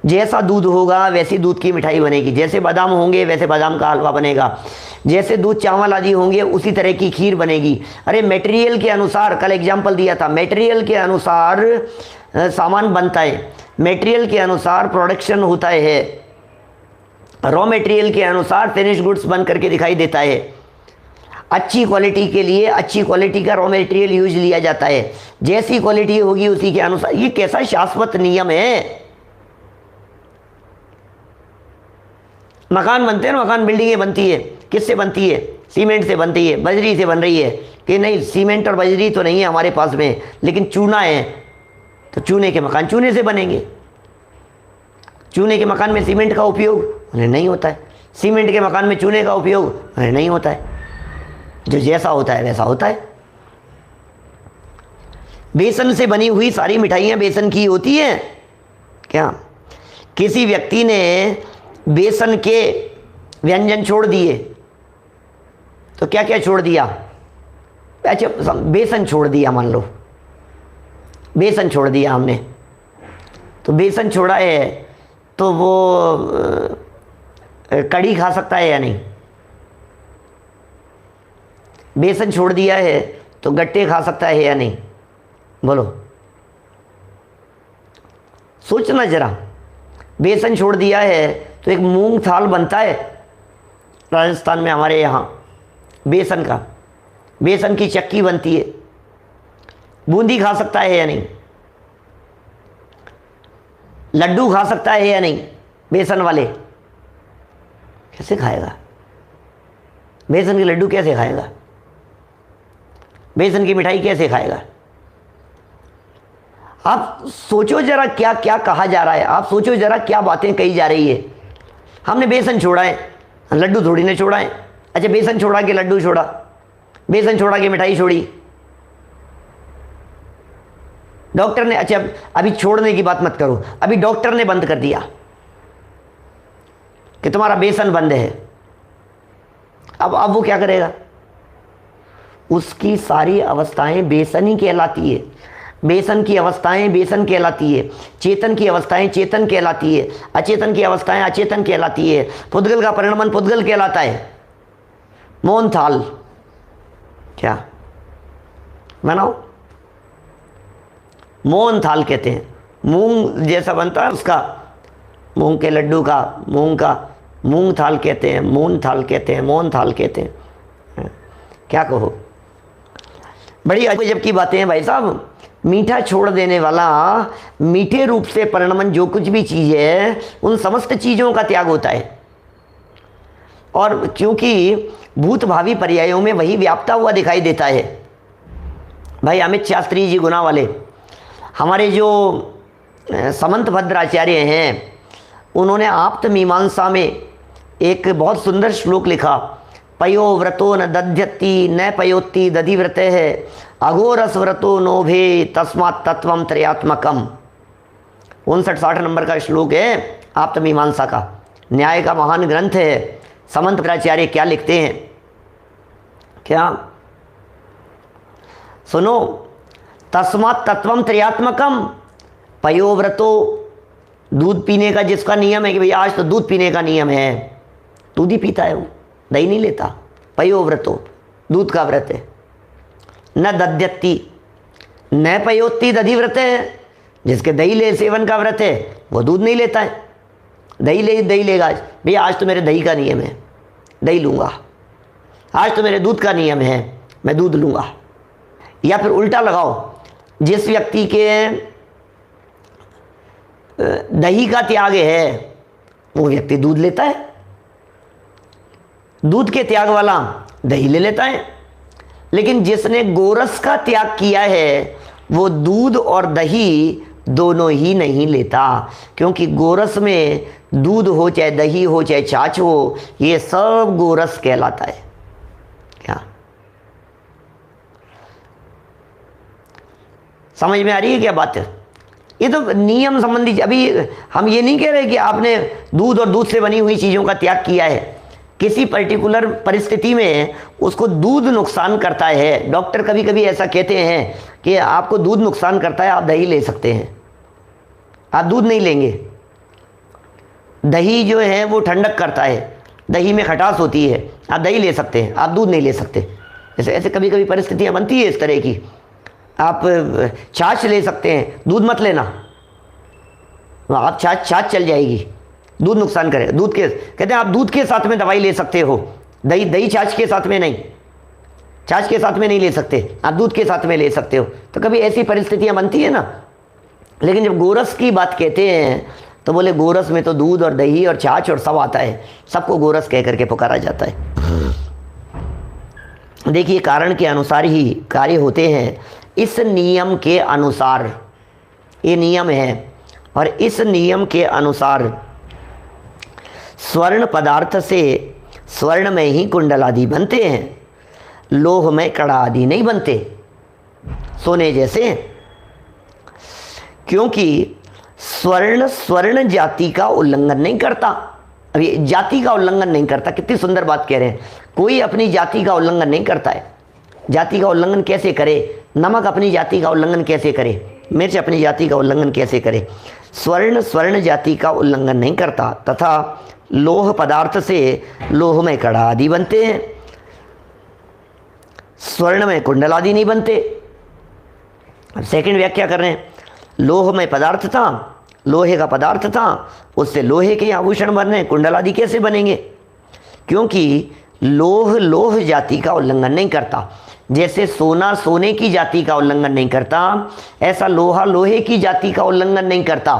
जैसा दूध होगा वैसी दूध की मिठाई बनेगी, जैसे बादाम होंगे वैसे बादाम का हलवा बनेगा, जैसे दूध चावल आदि होंगे उसी तरह की खीर बनेगी। अरे मटेरियल के अनुसार, कल एग्जाम्पल दिया था, मटेरियल के अनुसार सामान बनता है, मटेरियल के अनुसार प्रोडक्शन होता है, रॉ मटेरियल के अनुसार फिनिश गुड्स बन करके दिखाई देता है। अच्छी क्वालिटी के लिए अच्छी क्वालिटी का रॉ मटेरियल यूज लिया जाता है, जैसी क्वालिटी होगी उसी के अनुसार। ये कैसा शाश्वत नियम है। मकान बनते हैं ना, मकान बिल्डिंगें बनती है, किससे बनती है? सीमेंट से बनती है, बजरी से बन रही है कि नहीं? सीमेंट और बजरी तो नहीं है हमारे पास में, लेकिन चूना है, तो चूने के मकान चूने से बनेंगे। चूने के मकान में सीमेंट का उपयोग नहीं होता है, सीमेंट के मकान में चूने का उपयोग नहीं होता है। जो जैसा होता है वैसा होता है। बेसन से बनी हुई सारी मिठाइयाँ बेसन की होती हैं क्या? किसी व्यक्ति ने बेसन के व्यंजन छोड़ दिए, तो क्या क्या छोड़ दिया? अच्छा, बेसन छोड़ दिया, मान लो बेसन छोड़ दिया हमने, तो बेसन छोड़ा है तो वो कड़ी खा सकता है या नहीं? बेसन छोड़ दिया है तो गट्टे खा सकता है या नहीं? बोलो, सोचना जरा। बेसन छोड़ दिया है तो एक मूंग थाल बनता है राजस्थान में, हमारे यहाँ बेसन का, बेसन की चक्की बनती है। बूंदी खा सकता है या नहीं? लड्डू खा सकता है या नहीं? बेसन वाले कैसे खाएगा? बेसन के लड्डू कैसे खाएगा? बेसन की मिठाई कैसे खाएगा? आप सोचो जरा क्या क्या कहा जा रहा है, आप सोचो जरा क्या बातें कही जा रही है। हमने बेसन छोड़ा है, लड्डू थोड़ी ने छोड़ा है। अच्छा, बेसन छोड़ा के लड्डू छोड़ा, बेसन छोड़ा के मिठाई छोड़ी। डॉक्टर ने, अच्छा अभी छोड़ने की बात मत करो, अभी डॉक्टर ने बंद कर दिया कि तुम्हारा बेसन बंद है। अब वो क्या करेगा? उसकी सारी अवस्थाएं बेसन ही कहलाती है, बेसन की अवस्थाएं बेसन कहलाती है, चेतन की अवस्थाएं चेतन कहलाती है, अचेतन की अवस्थाएं अचेतन कहलाती है। पुद्गल का परिणमन पुद्गल कहलाता है। मोहन थाल क्या बनाओ? मोहन थाल कहते हैं। मूंग जैसा बनता है उसका, मूंग के लड्डू का, मूंग का मूंग थाल कहते हैं, मून थाल कहते हैं, मोहन थाल कहते हैं, क्या कहो। बड़ी अजब की बातें हैं भाई साहब। मीठा छोड़ देने वाला, मीठे रूप से परिणमन जो कुछ भी चीज़ है उन समस्त चीज़ों का त्याग होता है। और क्योंकि भूत भावी पर्यायों में वही व्याप्ता हुआ दिखाई देता है। भाई अमित शास्त्री जी गुना वाले, हमारे जो समंत भद्राचार्य हैं, उन्होंने आप्त मीमांसा में एक बहुत सुंदर श्लोक लिखा, पयो व्रतो न दध्यति न पयोति दधिव्रत है, अघोरस व्रतो नोभे तस्मात् तत्वम त्रयात्मकम। 59-60 नंबर का श्लोक है आप्त मीमांसा का, न्याय का महान ग्रंथ है। समंत भद्राचार्य क्या लिखते हैं, क्या सुनो, तस्मात् तत्वम त्रयात्मकम, पयोव्रतो, दूध पीने का जिसका नियम है कि भाई आज तो दूध पीने का नियम है, दूध ही पीता है वो, दही नहीं लेता, पयोव्रतो, दूध का व्रत है। न दध्यति न पयोति दधिव्रत है, जिसके दही ले सेवन का व्रत है वो दूध नहीं लेता है। दही लेगा, भैया आज तो मेरे दही का नियम है, दही लूँगा, आज तो मेरे दूध का नियम है, मैं दूध लूँगा। या फिर उल्टा लगाओ, जिस व्यक्ति के दही का त्याग है वो व्यक्ति दूध लेता है, दूध के त्याग वाला दही ले लेता है। लेकिन जिसने गोरस का त्याग किया है वो दूध और दही दोनों ही नहीं लेता, क्योंकि गोरस में दूध हो चाहे दही हो चाहे छाछ हो, ये सब गोरस कहलाता है। क्या समझ में आ रही है क्या बात है? ये तो नियम संबंधी, अभी हम ये नहीं कह रहे कि आपने दूध और दूध से बनी हुई चीज़ों का त्याग किया है। किसी पर्टिकुलर परिस्थिति में उसको दूध नुकसान करता है, डॉक्टर कभी कभी ऐसा कहते हैं कि आपको दूध नुकसान करता है, आप दही ले सकते हैं, आप दूध नहीं लेंगे। दही जो है वो ठंडक करता है, दही में खटास होती है, आप दही ले सकते हैं, आप दूध नहीं ले सकते। ऐसे ऐसे कभी कभी परिस्थितियाँ बनती है इस तरह की। आप छाछ ले सकते हैं, दूध मत लेना, आप छाछ चल जाएगी, दूध नुकसान करेगा। दूध के कहते हैं आप दूध के साथ में दवाई ले सकते हो, दही छाछ के साथ में नहीं, छाछ के साथ में नहीं ले सकते, आप दूध के साथ में ले सकते हो। तो कभी ऐसी परिस्थितियां बनती है ना। लेकिन जब गोरस की बात कहते हैं तो बोले गोरस में तो दूध और दही और छाछ और सब आता है, सबको गोरस कह करके पुकारा जाता है। देखिए कारण के अनुसार ही कार्य होते हैं, इस नियम के अनुसार, ये नियम है, और इस नियम के अनुसार स्वर्ण पदार्थ से स्वर्ण में ही कुंडल आदि बनते हैं, लोह में कड़ा आदि नहीं बनते सोने जैसे। क्योंकि स्वर्ण जाति का उल्लंघन नहीं करता। अभी जाति का उल्लंघन नहीं करता, कितनी सुंदर बात कह रहे हैं। कोई अपनी जाति का उल्लंघन नहीं करता है। जाति का उल्लंघन कैसे करे? नमक अपनी जाति का उल्लंघन कैसे करे? मिर्च अपनी जाति का उल्लंघन कैसे करे? स्वर्ण जाति का उल्लंघन नहीं करता। तथा लोह पदार्थ से लोह में कड़ा आदि बनते हैं, स्वर्ण में कुंडल आदि नहीं बनते। अब सेकंड व्याख्या कर रहे हैं, लोह में पदार्थ था, लोहे का पदार्थ था, उससे लोहे के आभूषण बन रहे हैं, कुंडल आदि कैसे बनेंगे? क्योंकि लोह जाति का उल्लंघन नहीं करता। जैसे सोना सोने की जाति का उल्लंघन नहीं करता, ऐसा लोहा लोहे की जाति का उल्लंघन नहीं करता,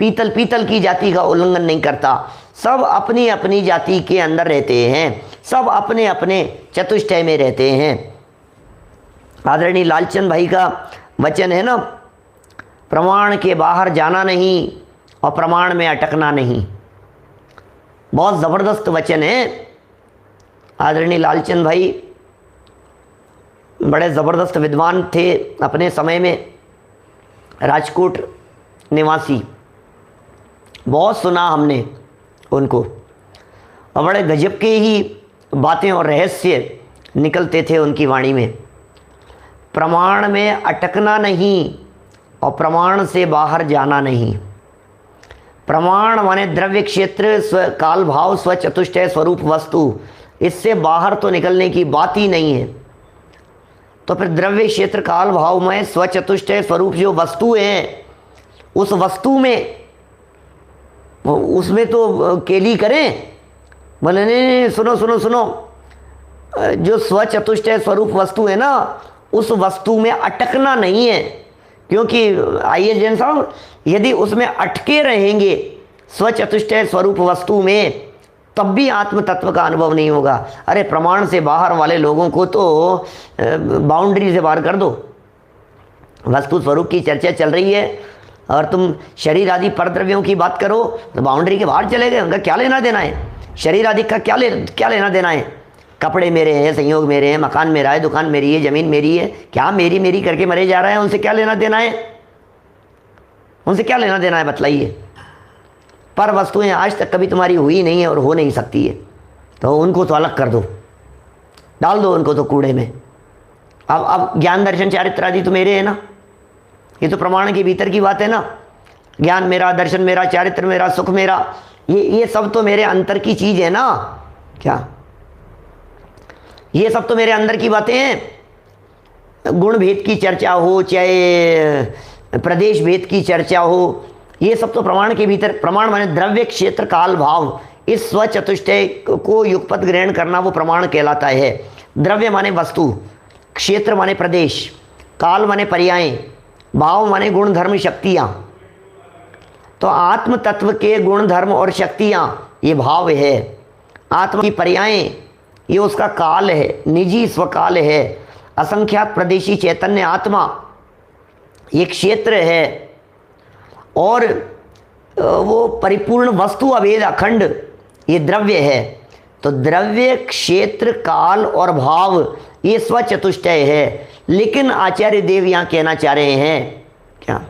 पीतल की जाति का उल्लंघन नहीं करता। सब अपनी अपनी जाति के अंदर रहते हैं, सब अपने अपने चतुष्टय में रहते हैं। आदरणीय लालचंद भाई का वचन है ना, प्रमाण के बाहर जाना नहीं और प्रमाण में अटकना नहीं। बहुत ज़बरदस्त वचन है। आदरणीय लालचंद भाई बड़े ज़बरदस्त विद्वान थे अपने समय में, राजकोट निवासी। बहुत सुना हमने उनको, और बड़े गजब के ही बातें और रहस्य निकलते थे उनकी वाणी में। प्रमाण में अटकना नहीं और प्रमाण से बाहर जाना नहीं। प्रमाण माने द्रव्य क्षेत्र, स्व काल भाव, स्व चतुष्टय स्वरूप वस्तु, इससे बाहर तो निकलने की बात ही नहीं है। तो फिर द्रव्य क्षेत्र काल भाव में स्व चतुष्टय स्वरूप जो वस्तु है, उस वस्तु में उसमें तो केली करें। बोले नहीं नहीं, सुनो सुनो सुनो, जो स्वचतुष्टय स्वरूप वस्तु है ना, उस वस्तु में अटकना नहीं है। क्योंकि आइए जैन साहब, यदि उसमें अटके रहेंगे स्वचतुष्टय स्वरूप वस्तु में, तब भी आत्म तत्व का अनुभव नहीं होगा। अरे प्रमाण से बाहर वाले लोगों को तो बाउंड्री से बाहर कर दो। वस्तु स्वरूप की चर्चा चल रही है और तुम शरीर आदि परद्रव्यों की बात करो तो बाउंड्री के बाहर चले गए। उनका क्या लेना देना है? शरीर आदि का क्या लेना देना है? कपड़े मेरे हैं, संयोग मेरे हैं, मकान मेरा है, दुकान मेरी है, ज़मीन मेरी है, क्या मेरी मेरी करके मरे जा रहा है? उनसे क्या लेना देना है? उनसे क्या लेना देना है बताइए? पर वस्तुएं आज तक कभी तुम्हारी हुई नहीं है और हो नहीं सकती है, तो उनको तो अलग कर दो, डाल दो उनको तो कूड़े में। अब ज्ञान दर्शन चारित्र आदि तो मेरे है ना, ये तो प्रमाण के भीतर की बात है ना। ज्ञान मेरा, दर्शन मेरा, चारित्र मेरा, सुख मेरा, ये सब तो मेरे अंतर की चीज़ है ना। क्या ये सब तो मेरे अंदर की बातें हैं। गुण भेद की चर्चा हो, चाहे प्रदेश भेद की चर्चा हो, ये सब तो प्रमाण के भीतर। प्रमाण माने द्रव्य, क्षेत्र, काल, भाव, इस स्वचतुष्टय को युगपत ग्रहण करना वो प्रमाण कहलाता है। द्रव्य माने वस्तु, क्षेत्र माने प्रदेश, काल माने पर्याय, भाव माने गुण धर्म शक्तियाँ। तो आत्म तत्व के गुण धर्म और शक्तियाँ ये भाव है। आत्मा की पर्याय ये उसका काल है, निजी स्वकाल है। असंख्यात प्रदेशी चैतन्य आत्मा ये क्षेत्र है, और वो परिपूर्ण वस्तु अभेद अखंड ये द्रव्य है। तो द्रव्य, क्षेत्र, काल और भाव ये स्वचतुष्टय है। लेकिन आचार्य देव यहाँ कहना चाह रहे हैं क्या?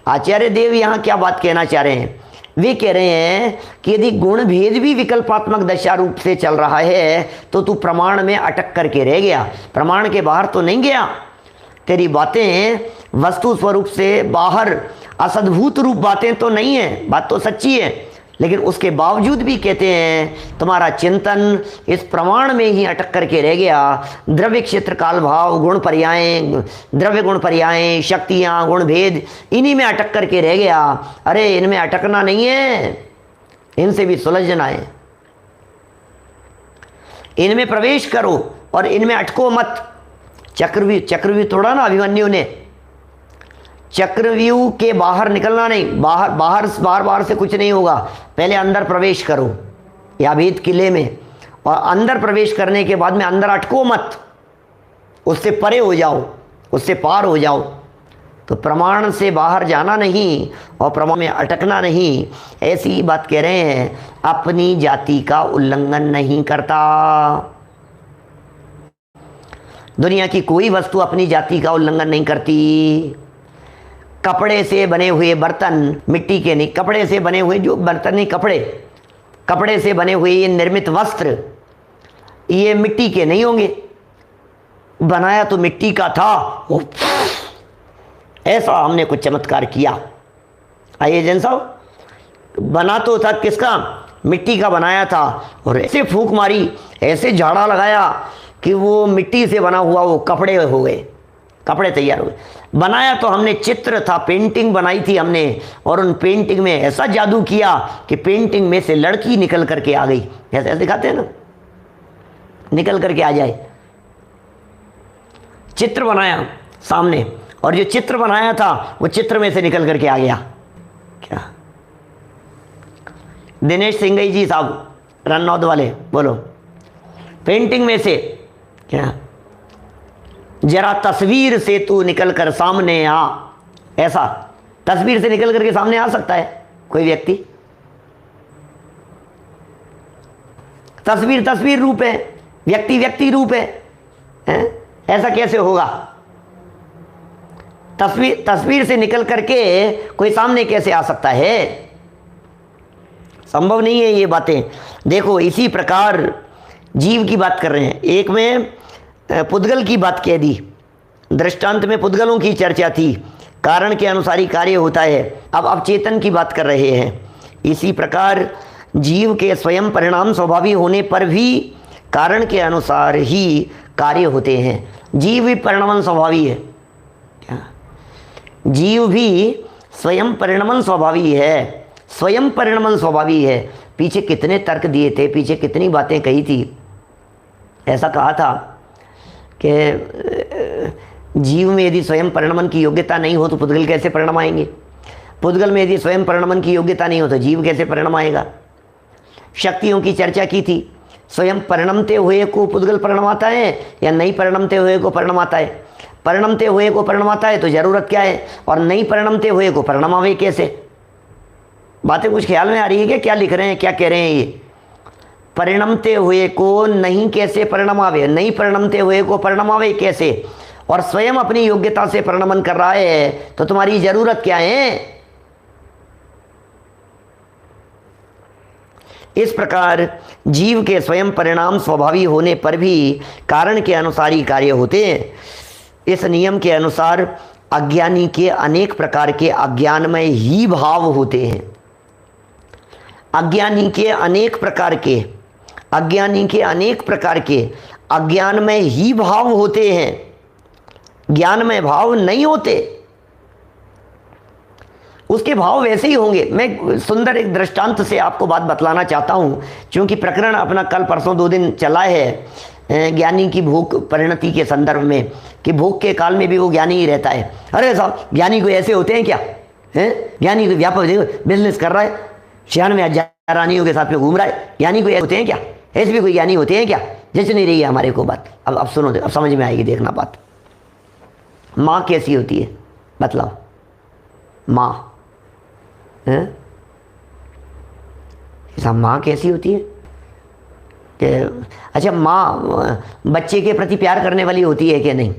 आचार्य देव यहाँ क्या बात कहना चाह रहे हैं? वे कह रहे हैं कि यदि गुण भेद भी विकल्पात्मक दशा रूप से चल रहा है तो तू प्रमाण में अटक करके रह गया, प्रमाण के बाहर तो नहीं गया। तेरी बातें वस्तु स्वरूप से बाहर असद्भूत रूप बातें तो नहीं है, बात तो सच्ची है, लेकिन उसके बावजूद भी कहते हैं तुम्हारा चिंतन इस प्रमाण में ही अटक करके रह गया। द्रव्य, क्षेत्र, काल, भाव, गुण पर्याय, द्रव्य गुण पर्याय, शक्तियाँ, गुण भेद, इन्हीं में अटक करके रह गया। अरे इनमें अटकना नहीं है, इनसे भी सुलझना है। इनमें प्रवेश करो और इनमें अटको मत। चक्रव्यूह तोड़ा ना अभिमन्यु ने, चक्रव्यूह के बाहर निकलना नहीं। बाहर से कुछ नहीं होगा, पहले अंदर प्रवेश करो या भेद किले में, और अंदर प्रवेश करने के बाद में अंदर अटको मत, उससे परे हो जाओ, उससे पार हो जाओ। तो प्रमाण से बाहर जाना नहीं और प्रमाण में अटकना नहीं, ऐसी बात कह रहे हैं। अपनी जाति का उल्लंघन नहीं करता। दुनिया की कोई वस्तु अपनी जाति का उल्लंघन नहीं करती। कपड़े से बने हुए बर्तन, मिट्टी के नहीं, कपड़े से बने हुए जो बर्तन नहीं, कपड़े से बने हुए ये निर्मित वस्त्र ये मिट्टी के नहीं होंगे। बनाया तो मिट्टी का था, ऐसा हमने कुछ चमत्कार किया। आइए जैन साहब, बना तो था किसका? मिट्टी का बनाया था, और ऐसे फूंक मारी, ऐसे झाड़ा लगाया कि वो मिट्टी से बना हुआ वो कपड़े हो गए, कपड़े तैयार हुए। बनाया तो हमने चित्र था, पेंटिंग बनाई थी हमने, और उन पेंटिंग में ऐसा जादू किया कि पेंटिंग में से लड़की निकल करके आ गई। ऐसे दिखाते हैं ना, निकल करके आ जाए। चित्र बनाया सामने, और जो चित्र बनाया था वो चित्र में से निकल करके आ गया। क्या दिनेश सिंह जी साहब रन्नौद वाले, बोलो, पेंटिंग में से क्या, जरा तस्वीर से तू निकल कर सामने आ। ऐसा तस्वीर से निकल करके सामने आ सकता है कोई व्यक्ति? तस्वीर रूप है, व्यक्ति रूप है, हैं? ऐसा कैसे होगा? तस्वीर से निकल करके कोई सामने कैसे आ सकता है? संभव नहीं है ये बातें। देखो इसी प्रकार जीव की बात कर रहे हैं। एक में पुद्गल की बात कह दी, दृष्टांत में पुद्गलों की चर्चा थी, कारण के अनुसार ही कार्य होता है। अब चेतन की बात कर रहे हैं। इसी प्रकार जीव के स्वयं परिणाम स्वभावी होने पर भी कारण के अनुसार ही कार्य होते हैं। जीव भी परिणामन स्वभावी है। क्या जीव भी स्वयं परिणामन स्वभावी है, स्वयं परिणमन स्वाभाविक है। पीछे कितने तर्क दिए थे, पीछे कितनी बातें कही थी। ऐसा कहा था कि जीव में यदि स्वयं परिणमन की योग्यता नहीं हो तो पुद्गल कैसे परिणम आएंगे, पुद्गल में यदि स्वयं परिणमन की योग्यता नहीं हो तो जीव कैसे परिणम आएगा। शक्तियों की चर्चा की थी, स्वयं परिणमते हुए को पुद्गल परिणमाता है या नहीं परिणमते हुए को परिणमाता है। परिणमते हुए को परिणमाता है तो जरूरत क्या है, और नहीं परिणमते हुए को परिणमावे कैसे। बातें कुछ ख्याल में आ रही है क्या लिख रहे हैं, क्या कह रहे हैं ये। परिणमते हुए को नहीं कैसे परिणमावे, नहीं परिणमते हुए को परिणमावे कैसे, और स्वयं अपनी योग्यता से परिणमन कर रहा है तो तुम्हारी जरूरत क्या है। इस प्रकार जीव के स्वयं परिणाम स्वाभाविक होने पर भी कारण के अनुसार ही कार्य होते हैं। इस नियम के अनुसार अज्ञानी के अनेक प्रकार के अज्ञानमय ही भाव होते हैं। अज्ञानी के अनेक प्रकार के अज्ञानमय ही भाव होते हैं, ज्ञानमय भाव नहीं होते। उसके भाव वैसे ही होंगे। मैं सुंदर एक दृष्टांत से आपको बात बतलाना चाहता हूँ, क्योंकि प्रकरण अपना कल परसों 2 दिन चला है ज्ञानी की भूख परिणति के संदर्भ में, कि भूख के काल में भी वो ज्ञानी ही रहता है। अरे साहब, ज्ञानी को ऐसे होते हैं क्या हैं, ज्ञानी को व्यापार बिजनेस कर रहा है, 96 रानियों के साथ में घूम रहा है, ज्ञानी को ऐसे होते हैं क्या, ऐसे भी कोई ज्ञानी होते हैं क्या। जैसे नहीं रही है हमारे को बात। अब सुनो, अब समझ में आएगी, देखना बात। माँ कैसी होती है बतलाओ, माँ है, माँ कैसी होती है कि अच्छा, माँ बच्चे के प्रति प्यार करने वाली होती है कि नहीं,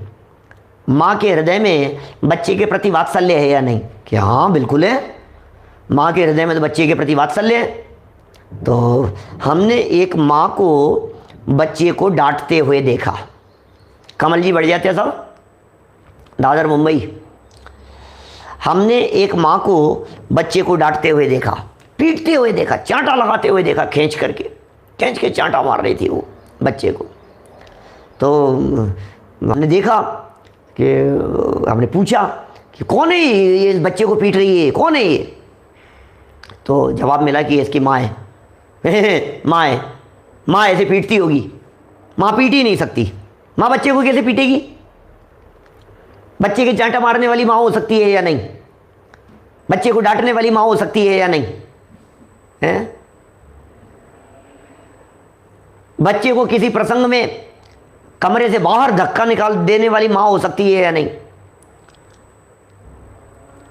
माँ के हृदय में बच्चे के प्रति वात्सल्य है या नहीं, कि हाँ बिल्कुल है, माँ के हृदय में तो बच्चे के प्रति वात्सल्य है। तो हमने एक माँ को बच्चे को डांटते हुए देखा। कमल जी बढ़ जाते साहब, दादर मुंबई। हमने एक माँ को बच्चे को डांटते हुए देखा, पीटते हुए देखा, चांटा लगाते हुए देखा, खींच के चांटा मार रही थी वो बच्चे को। तो हमने देखा कि हमने पूछा कि कौन है ये इस बच्चे को पीट रही है, कौन है ये। तो जवाब मिला कि इसकी माँ है। माँ है, माँ ऐसे पीटती होगी, माँ पीट ही नहीं सकती, माँ बच्चे को कैसे पीटेगी। बच्चे के चांटा मारने वाली माँ हो सकती है या नहीं, बच्चे को डांटने वाली माँ हो सकती है या नहीं है? बच्चे को किसी प्रसंग में कमरे से बाहर धक्का निकाल देने वाली माँ हो सकती है या नहीं।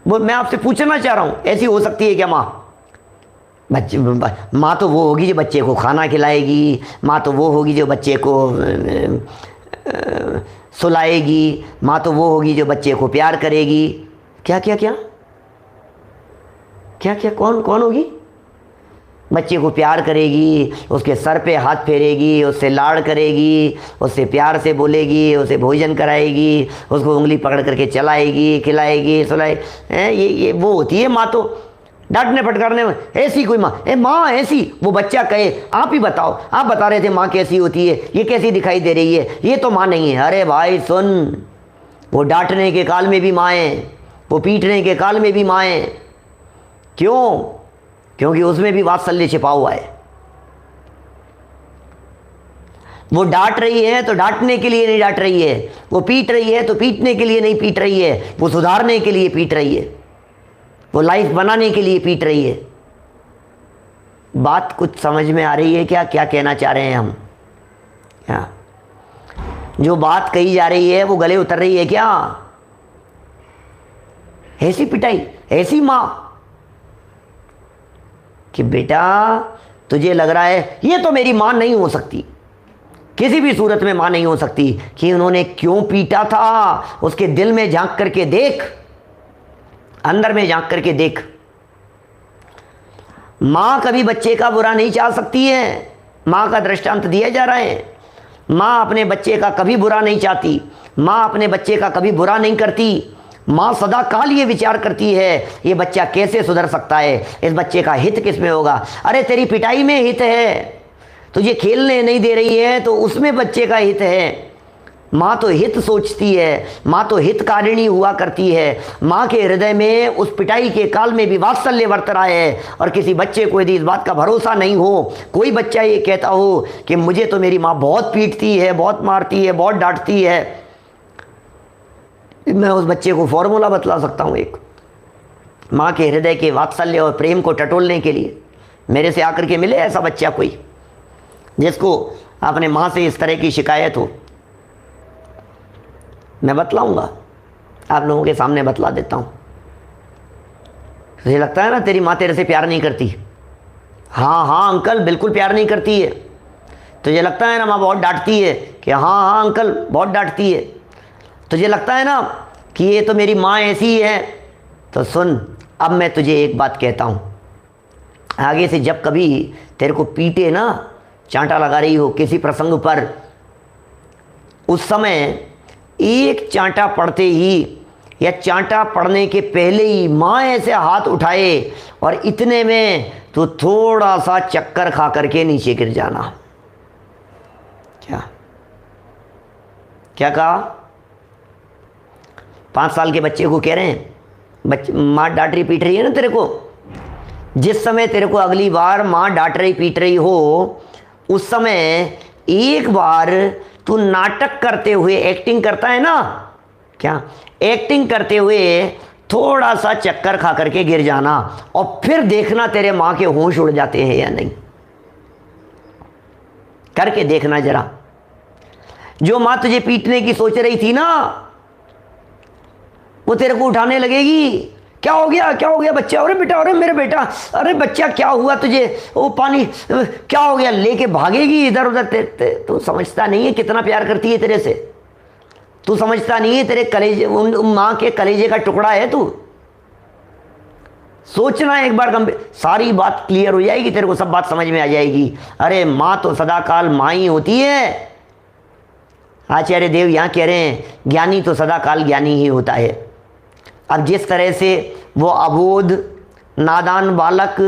वो मैं आपसे पूछना चाह रहा हूं, ऐसी हो सकती है क्या माँ। बच्चे, माँ तो वो होगी जो बच्चे को खाना खिलाएगी, माँ तो वो होगी जो बच्चे को सुलाएगी, माँ तो वो होगी जो बच्चे को प्यार करेगी। क्या क्या क्या क्या क्या कौन होगी। बच्चे को प्यार करेगी, उसके सर पे हाथ फेरेगी, उससे लाड़ करेगी, उससे प्यार से बोलेगी, उसे भोजन कराएगी, उसको उंगली पकड़ करके चलाएगी, खिलाएगी, सुलाएगी। ये वो होती है माँ। तो डांटने फटकारने में ऐसी कोई माँ, माँ ऐसी, वो बच्चा कहे आप ही बताओ, आप बता रहे थे माँ कैसी होती है, ये कैसी दिखाई दे रही है, ये तो माँ नहीं है। अरे भाई सुन, वो डांटने के काल में भी माँ है, वो पीटने के काल में भी माँ है। क्यों? क्योंकि उसमें भी वात्सल्य छिपा हुआ है। वो डांट रही है तो डांटने के लिए नहीं डांट रही है, वो पीट रही है तो पीटने के लिए नहीं पीट रही है, वो सुधारने के लिए पीट रही है, वो लाइफ बनाने के लिए पीट रही है। बात कुछ समझ में आ रही है क्या, क्या कहना चाह रहे हैं हम। क्या जो बात कही जा रही है वो गले उतर रही है क्या। ऐसी पिटाई, ऐसी माँ कि बेटा तुझे लग रहा है ये तो मेरी माँ नहीं हो सकती, किसी भी सूरत में माँ नहीं हो सकती। कि उन्होंने क्यों पीटा था, उसके दिल में झांक करके देख, अंदर में झांक करके देख। माँ कभी बच्चे का बुरा नहीं चाह सकती है। माँ का दृष्टांत दिया जा रहा है। माँ अपने बच्चे का कभी बुरा नहीं चाहती, माँ अपने बच्चे का कभी बुरा नहीं करती। माँ सदा काल ये विचार करती है ये बच्चा कैसे सुधर सकता है, इस बच्चे का हित किस में होगा। अरे तेरी पिटाई में हित है, तुझे खेलने नहीं दे रही है तो उसमें बच्चे का हित है। माँ तो हित सोचती है, माँ तो हितकारिणी हुआ करती है। माँ के हृदय में उस पिटाई के काल में भी वात्सल्य बरत रहा है। और किसी बच्चे को यदि इस बात का भरोसा नहीं हो, कोई बच्चा ये कहता हो कि मुझे तो मेरी माँ बहुत पीटती है, बहुत मारती है, बहुत डांटती है, मैं उस बच्चे को फॉर्मूला बतला सकता हूँ एक, माँ के हृदय के वात्सल्य और प्रेम को टटोलने के लिए। मेरे से आकर के मिले ऐसा बच्चा कोई जिसको अपने माँ से इस तरह की शिकायत हो, मैं बतलाऊंगा, आप लोगों के सामने बतला देता हूँ। तुझे लगता है ना तेरी माँ तेरे से प्यार नहीं करती? हाँ हाँ अंकल, बिल्कुल प्यार नहीं करती है। तुझे लगता है ना माँ बहुत डांटती है? कि हाँ हाँ अंकल, बहुत डांटती है। तुझे लगता है ना कि ये तो मेरी माँ ऐसी ही है? तो सुन, अब मैं तुझे एक बात कहता हूँ, आगे से जब कभी तेरे को पीटे ना, चांटा लगा रही हो किसी प्रसंग पर, उस समय एक चांटा पड़ते ही या चांटा पड़ने के पहले ही माँ ऐसे हाथ उठाए और इतने में तो थोड़ा सा चक्कर खा करके नीचे गिर जाना। क्या क्या कहा? 5 साल के बच्चे को कह रहे हैं माँ डांट रही पीट रही है ना तेरे को, जिस समय तेरे को अगली बार माँ डांट रही पीट रही हो, उस समय एक बार तू नाटक करते हुए, एक्टिंग करता है ना, क्या एक्टिंग करते हुए थोड़ा सा चक्कर खा करके गिर जाना, और फिर देखना तेरे माँ के होश उड़ जाते हैं या नहीं। करके देखना जरा। जो माँ तुझे पीटने की सोच रही थी ना, वो तेरे को उठाने लगेगी। क्या हो गया, क्या हो गया बच्चा? अरे बेटा, अरे मेरे बेटा, अरे बच्चा क्या हुआ तुझे? वो पानी क्या हो गया? लेके भागेगी इधर उधर। तू समझता नहीं है कितना प्यार करती है तेरे से। तू समझता नहीं है तेरे कलेजे, उन माँ के कलेजे का टुकड़ा है तू। सोचना एक बार, सारी बात क्लियर हो जाएगी, तेरे को सब बात समझ में आ जाएगी। अरे माँ तो सदाकाल माँ ही होती है। आचार्य देव यहाँ कह रहे हैं ज्ञानी तो सदाकाल ज्ञानी ही होता है। अब जिस तरह से वो अबोध नादान बालक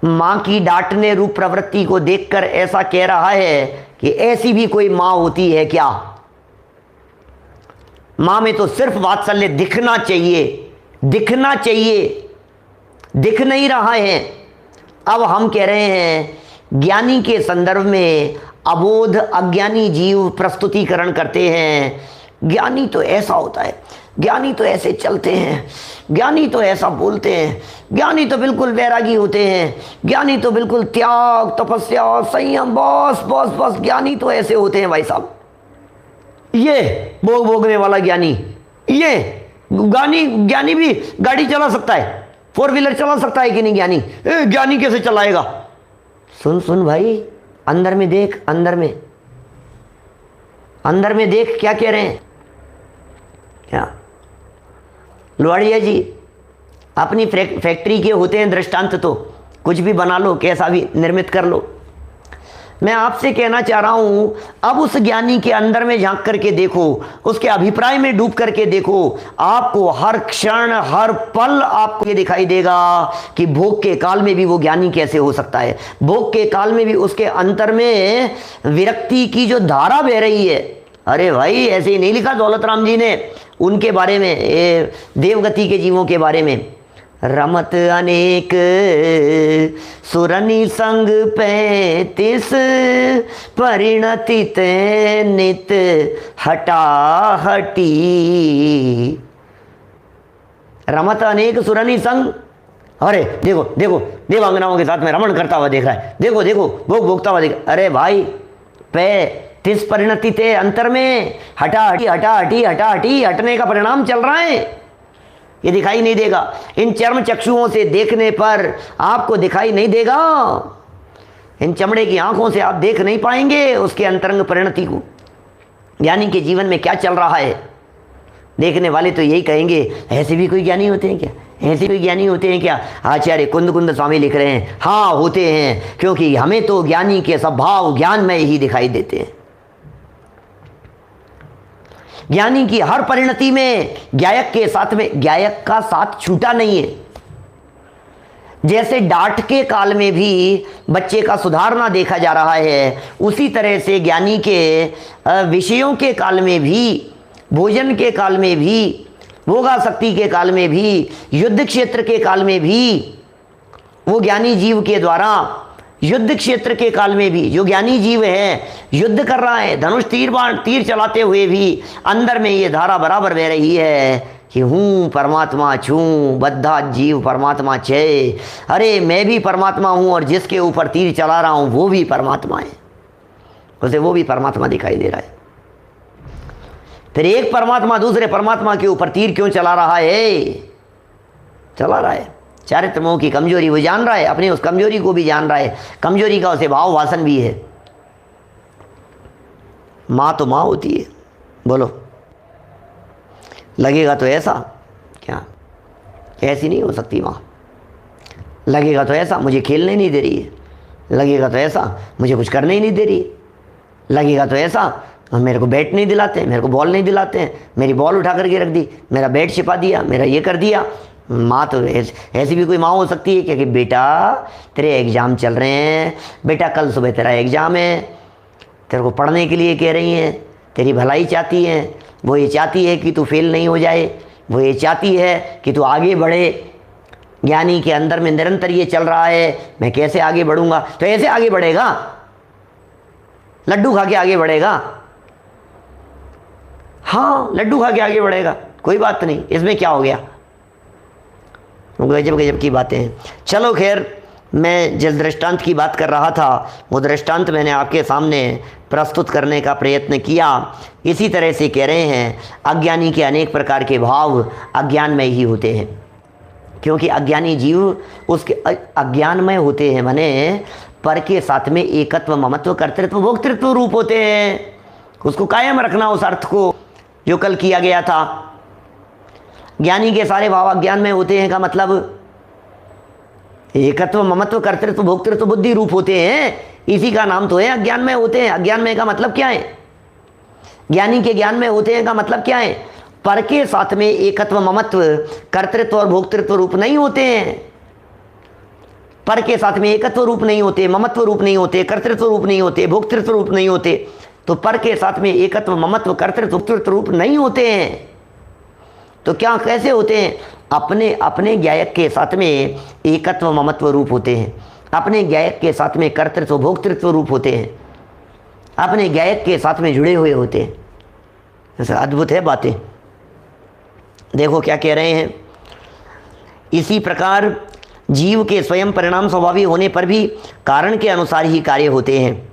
माँ की डांटने रूप प्रवृत्ति को देखकर ऐसा कह रहा है कि ऐसी भी कोई माँ होती है क्या? माँ में तो सिर्फ वात्सल्य दिखना चाहिए, दिखना चाहिए, दिख नहीं रहा है। अब हम कह रहे हैं ज्ञानी के संदर्भ में अबोध अज्ञानी जीव प्रस्तुतिकरण करते हैं। ज्ञानी तो ऐसा होता है, ज्ञानी तो ऐसे चलते हैं, ज्ञानी तो ऐसा बोलते हैं, ज्ञानी तो बिल्कुल वैरागी होते हैं, ज्ञानी तो बिल्कुल त्याग तपस्या संयम, बस बस बस ज्ञानी तो ऐसे होते हैं भाई साहब। ये भोग भोगने वाला ज्ञानी, ये ज्ञानी भी गाड़ी चला सकता है, 4 व्हीलर चला सकता है कि नहीं ज्ञानी? ज्ञानी कैसे चलाएगा? सुन सुन भाई, अंदर में देख, अंदर में देख क्या कह रहे हैं। क्या लोहाड़िया जी अपनी फैक्ट्री के होते हैं दृष्टांत, तो कुछ भी बना लो, कैसा भी निर्मित कर लो। मैं आपसे कहना चाह रहा हूं, अब उस ज्ञानी के अंदर में झांक करके देखो, उसके अभिप्राय में डूब करके देखो, आपको हर क्षण हर पल आपको ये दिखाई देगा कि भोग के काल में भी वो ज्ञानी कैसे हो सकता है। भोग के काल में भी उसके अंतर में विरक्ति की जो धारा बह रही है। अरे भाई ऐसे ही नहीं लिखा दौलत राम जी ने उनके बारे में, ये देवगति के जीवों के बारे में, रमत अनेक सुरनी संग 35 परिणति ते नित हटा हटी। रमत अनेक सुरनी संग, अरे देखो देखो देवांगनाओं के साथ में रमण करता हुआ देख रहा है, देखो देखो भोग भोगता हुआ देख। अरे भाई 35 परिणति थे अंतर में, हटा हटी हटा हटी हटा हटी, हटने का परिणाम चल रहा है, ये दिखाई नहीं देगा। इन चर्म चक्षुओं से देखने पर आपको दिखाई नहीं देगा, इन चमड़े की आंखों से आप देख नहीं पाएंगे उसके अंतरंग परिणति को, ज्ञानी के जीवन में क्या चल रहा है। देखने वाले तो यही कहेंगे ऐसे भी कोई ज्ञानी होते हैं क्या, ऐसे भी ज्ञानी होते हैं क्या? आचार्य कुंद कुंद स्वामी लिख रहे हैं हाँ होते हैं, क्योंकि हमें तो ज्ञानी के स्वभाव ज्ञान में ही दिखाई देते हैं। ज्ञानी की हर परिणति में गायक के साथ में, गायक का साथ छूटा नहीं है। जैसे डांट के काल में भी बच्चे का सुधारना देखा जा रहा है, उसी तरह से ज्ञानी के विषयों के काल में भी, भोजन के काल में भी, भोगासक्ति के काल में भी, युद्ध क्षेत्र के काल में भी, वो ज्ञानी जीव के द्वारा युद्ध क्षेत्र के काल में भी जो ज्ञानी जीव है युद्ध कर रहा है, धनुष तीर बाण तीर चलाते हुए भी अंदर में ये धारा बराबर बह रही है कि हूँ परमात्मा छूँ, बद्धा जीव परमात्मा छे। अरे मैं भी परमात्मा हूँ और जिसके ऊपर तीर चला रहा हूँ वो भी परमात्मा है, उसे वो भी परमात्मा दिखाई दे रहा है। फिर एक परमात्मा दूसरे परमात्मा के ऊपर तीर क्यों चला रहा है? चला रहा है चारित्र मोह की कमजोरी वो जान रहा है, अपनी उस कमजोरी को भी जान रहा है, कमजोरी का उसे भाव वासन भी है। माँ तो माँ होती है, बोलो लगेगा तो ऐसा, क्या ऐसी नहीं हो सकती माँ? लगेगा तो ऐसा मुझे खेलने नहीं दे रही है, लगेगा तो ऐसा मुझे कुछ करने ही नहीं दे रही है, लगेगा तो ऐसा मेरे को बैट नहीं दिलाते, मेरे को बॉल नहीं दिलाते हैं, मेरी बॉल उठा करके रख दी, मेरा बैट छिपा दिया, मेरा ये कर दिया। माँ तो ऐसी भी कोई माँ हो सकती है क्या कि बेटा तेरे एग्ज़ाम चल रहे हैं, बेटा कल सुबह तेरा एग्ज़ाम है, तेरे को पढ़ने के लिए कह रही हैं, तेरी भलाई चाहती हैं, वो ये चाहती है कि तू फेल नहीं हो जाए, वो ये चाहती है कि तू आगे बढ़े। ज्ञानी के अंदर में निरंतर ये चल रहा है मैं कैसे आगे बढ़ूंगा, तो ऐसे आगे बढ़ेगा, लड्डू खा के आगे बढ़ेगा। हाँ लड्डू खा के आगे बढ़ेगा, कोई बात नहीं, इसमें क्या हो गया? गजब गजब की बातें हैं। चलो खैर, मैं जिस दृष्टांत की बात कर रहा था वो दृष्टांत मैंने आपके सामने प्रस्तुत करने का प्रयत्न किया। इसी तरह से कह रहे हैं अज्ञानी के अनेक प्रकार के भाव अज्ञान में ही होते हैं, क्योंकि अज्ञानी जीव उसके अज्ञानमय होते हैं, माने पर के साथ में एकत्व, ममत्व, कर्तृत्व, भोक्तृत्व रूप होते हैं। उसको कायम रखना उस अर्थ को जो कल किया गया था। ज्ञानी के सारे भाव अज्ञान में होते हैं का मतलब एकत्व, ममत्व, कर्तृत्व, भोक्तृत्व, बुद्धि रूप होते हैं, इसी का नाम तो है अज्ञान में होते हैं। अज्ञान में का मतलब क्या है? ज्ञानी के ज्ञान में होते हैं का मतलब क्या है? पर के साथ में एकत्व, ममत्व, कर्तृत्व और भोक्तृत्व रूप नहीं होते हैं। पर के साथ में एकत्व रूप नहीं होते, ममत्व रूप नहीं होते, कर्तृत्व रूप नहीं होते, भोक्तृत्व रूप नहीं होते। तो पर के साथ में एकत्व, ममत्व, कर्तृत्व, भोक्तृत्व रूप नहीं होते हैं। तो क्या कैसे होते हैं? अपने अपने ज्ञायक के साथ में एकत्व, ममत्व रूप होते हैं, अपने ज्ञायक के साथ में कर्तृत्व, भोक्तृत्व रूप होते हैं, अपने ज्ञायक के साथ में जुड़े हुए होते हैं। ऐसा अद्भुत है बातें। देखो क्या कह रहे हैं, इसी प्रकार जीव के स्वयं परिणाम स्वभावी होने पर भी कारण के अनुसार ही कार्य होते हैं।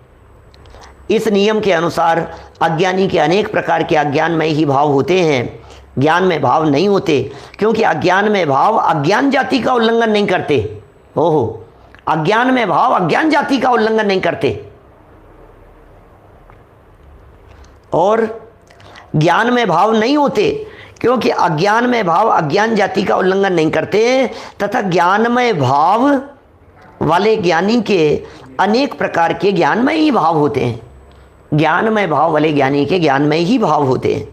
इस नियम के अनुसार अज्ञानी के अनेक प्रकार के अज्ञान में ही भाव होते हैं, ज्ञान में भाव नहीं होते, क्योंकि अज्ञान में भाव अज्ञान जाति का उल्लंघन नहीं करते। ओहो, अज्ञान में भाव अज्ञान जाति का उल्लंघन नहीं करते, और ज्ञान में भाव नहीं होते क्योंकि अज्ञान में भाव अज्ञान जाति का उल्लंघन नहीं करते, तथा ज्ञान में भाव वाले ज्ञानी के अनेक प्रकार के ज्ञान में ही भाव होते हैं। ज्ञान में भाव वाले ज्ञानी के ज्ञान में ही भाव होते हैं।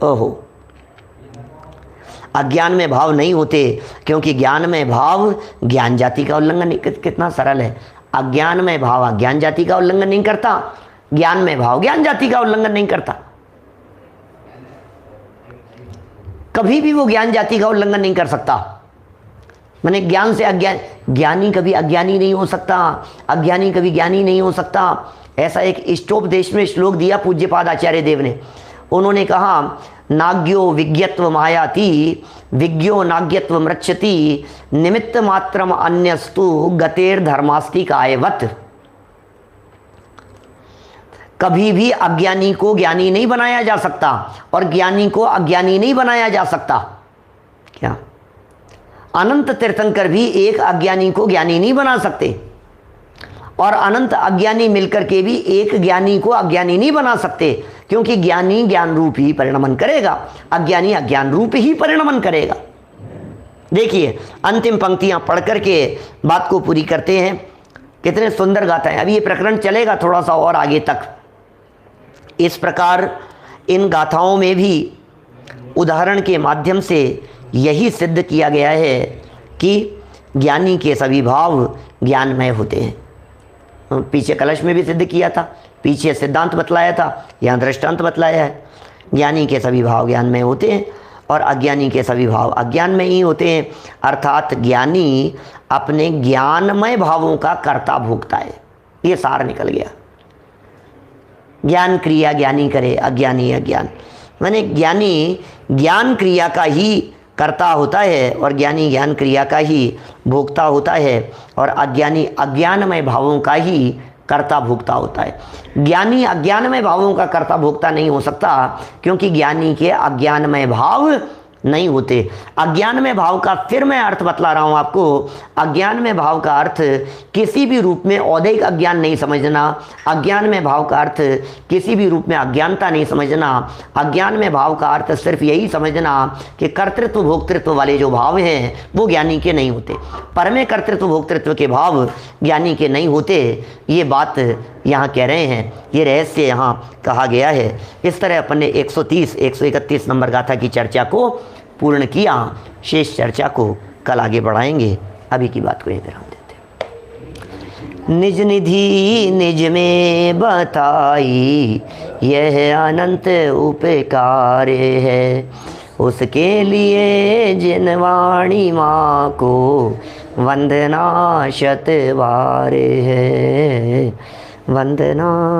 ओहो, अज्ञान में भाव नहीं होते क्योंकि ज्ञान में भाव ज्ञान जाति का उल्लंघन नहीं। कितना सरल है। अज्ञान में भाव अज्ञान जाति का उल्लंघन नहीं करता, ज्ञान में भाव ज्ञान जाति का उल्लंघन नहीं करता। कभी भी वो ज्ञान जाति का उल्लंघन नहीं कर सकता। मैंने ज्ञान से अज्ञान, ज्ञानी कभी अज्ञानी नहीं हो सकता, अज्ञानी कभी ज्ञानी नहीं हो सकता। ऐसा एक इष्टोपदेश में श्लोक दिया पूज्यपाद आचार्य देव ने। उन्होंने कहा, नाग्यो विज्ञत्व मायाति, विज्ञो नाग्यत्व मृच्छति, निमित्त मात्रम अन्यस्तु गतेर धर्मास्ति कायवत। कभी भी अज्ञानी को ज्ञानी नहीं बनाया जा सकता और ज्ञानी को अज्ञानी नहीं बनाया जा सकता। क्या अनंत तीर्थंकर भी एक अज्ञानी को ज्ञानी नहीं बना सकते, और अनंत अज्ञानी मिलकर के भी एक ज्ञानी को अज्ञानी नहीं बना सकते, क्योंकि ज्ञानी ज्ञान रूप ही परिणमन करेगा, अज्ञानी अज्ञान रूप ही परिणमन करेगा। देखिए अंतिम पंक्तियां पढ़ करके बात को पूरी करते हैं। कितने सुंदर गाथा है। अभी ये प्रकरण चलेगा थोड़ा सा और आगे तक। इस प्रकार इन गाथाओं में भी उदाहरण के माध्यम से यही सिद्ध किया गया है कि ज्ञानी के सभी भाव ज्ञानमय होते हैं। पीछे कलश में भी सिद्ध किया था, पीछे सिद्धांत बतलाया था, यहाँ दृष्टांत बतलाया है। ज्ञानी के सभी भाव ज्ञानमय होते हैं और अज्ञानी के सभी भाव अज्ञान में ही होते हैं। अर्थात ज्ञानी अपने ज्ञानमय भावों का कर्ता भोगता है। ये सार निकल गया। ज्ञान क्रिया ज्ञानी करे, अज्ञानी अज्ञान। माने ज्ञानी ज्ञान क्रिया का ही कर्ता होता है और ज्ञानी ज्ञान क्रिया का ही भोक्ता होता है, और अज्ञानी अज्ञानमय भावों का ही कर्ता भोक्ता होता है। ज्ञानी अज्ञानमय भावों का कर्ता भोक्ता नहीं हो सकता, क्योंकि ज्ञानी के अज्ञानमय भाव नहीं होते। अज्ञानमय भाव का फिर मैं अर्थ बतला रहा हूँ आपको। अज्ञानमय भाव का अर्थ किसी भी रूप में औदैहिक अज्ञान नहीं समझना। अज्ञानमय भाव का अर्थ किसी भी रूप में अज्ञानता नहीं समझना। अज्ञानमय भाव का अर्थ सिर्फ यही समझना कि कर्तृत्व भोक्तृत्व वाले जो भाव हैं वो ज्ञानी के नहीं होते। परमे कर्तृत्व भोक्तृत्व के भाव ज्ञानी के नहीं होते। ये बात यहाँ कह रहे हैं, ये रहस्य यहाँ कहा गया है। इस तरह अपन ने 130 131 नंबर गाथा की चर्चा को पूर्ण किया। शेष चर्चा को कल आगे बढ़ाएंगे। अभी की बात को यहीं विराम देते हैं। निज निधि निज में बताई, यह अनंत उपकार है। उसके लिए जिन वाणी माँ को वंदना शत बार है। वंदना।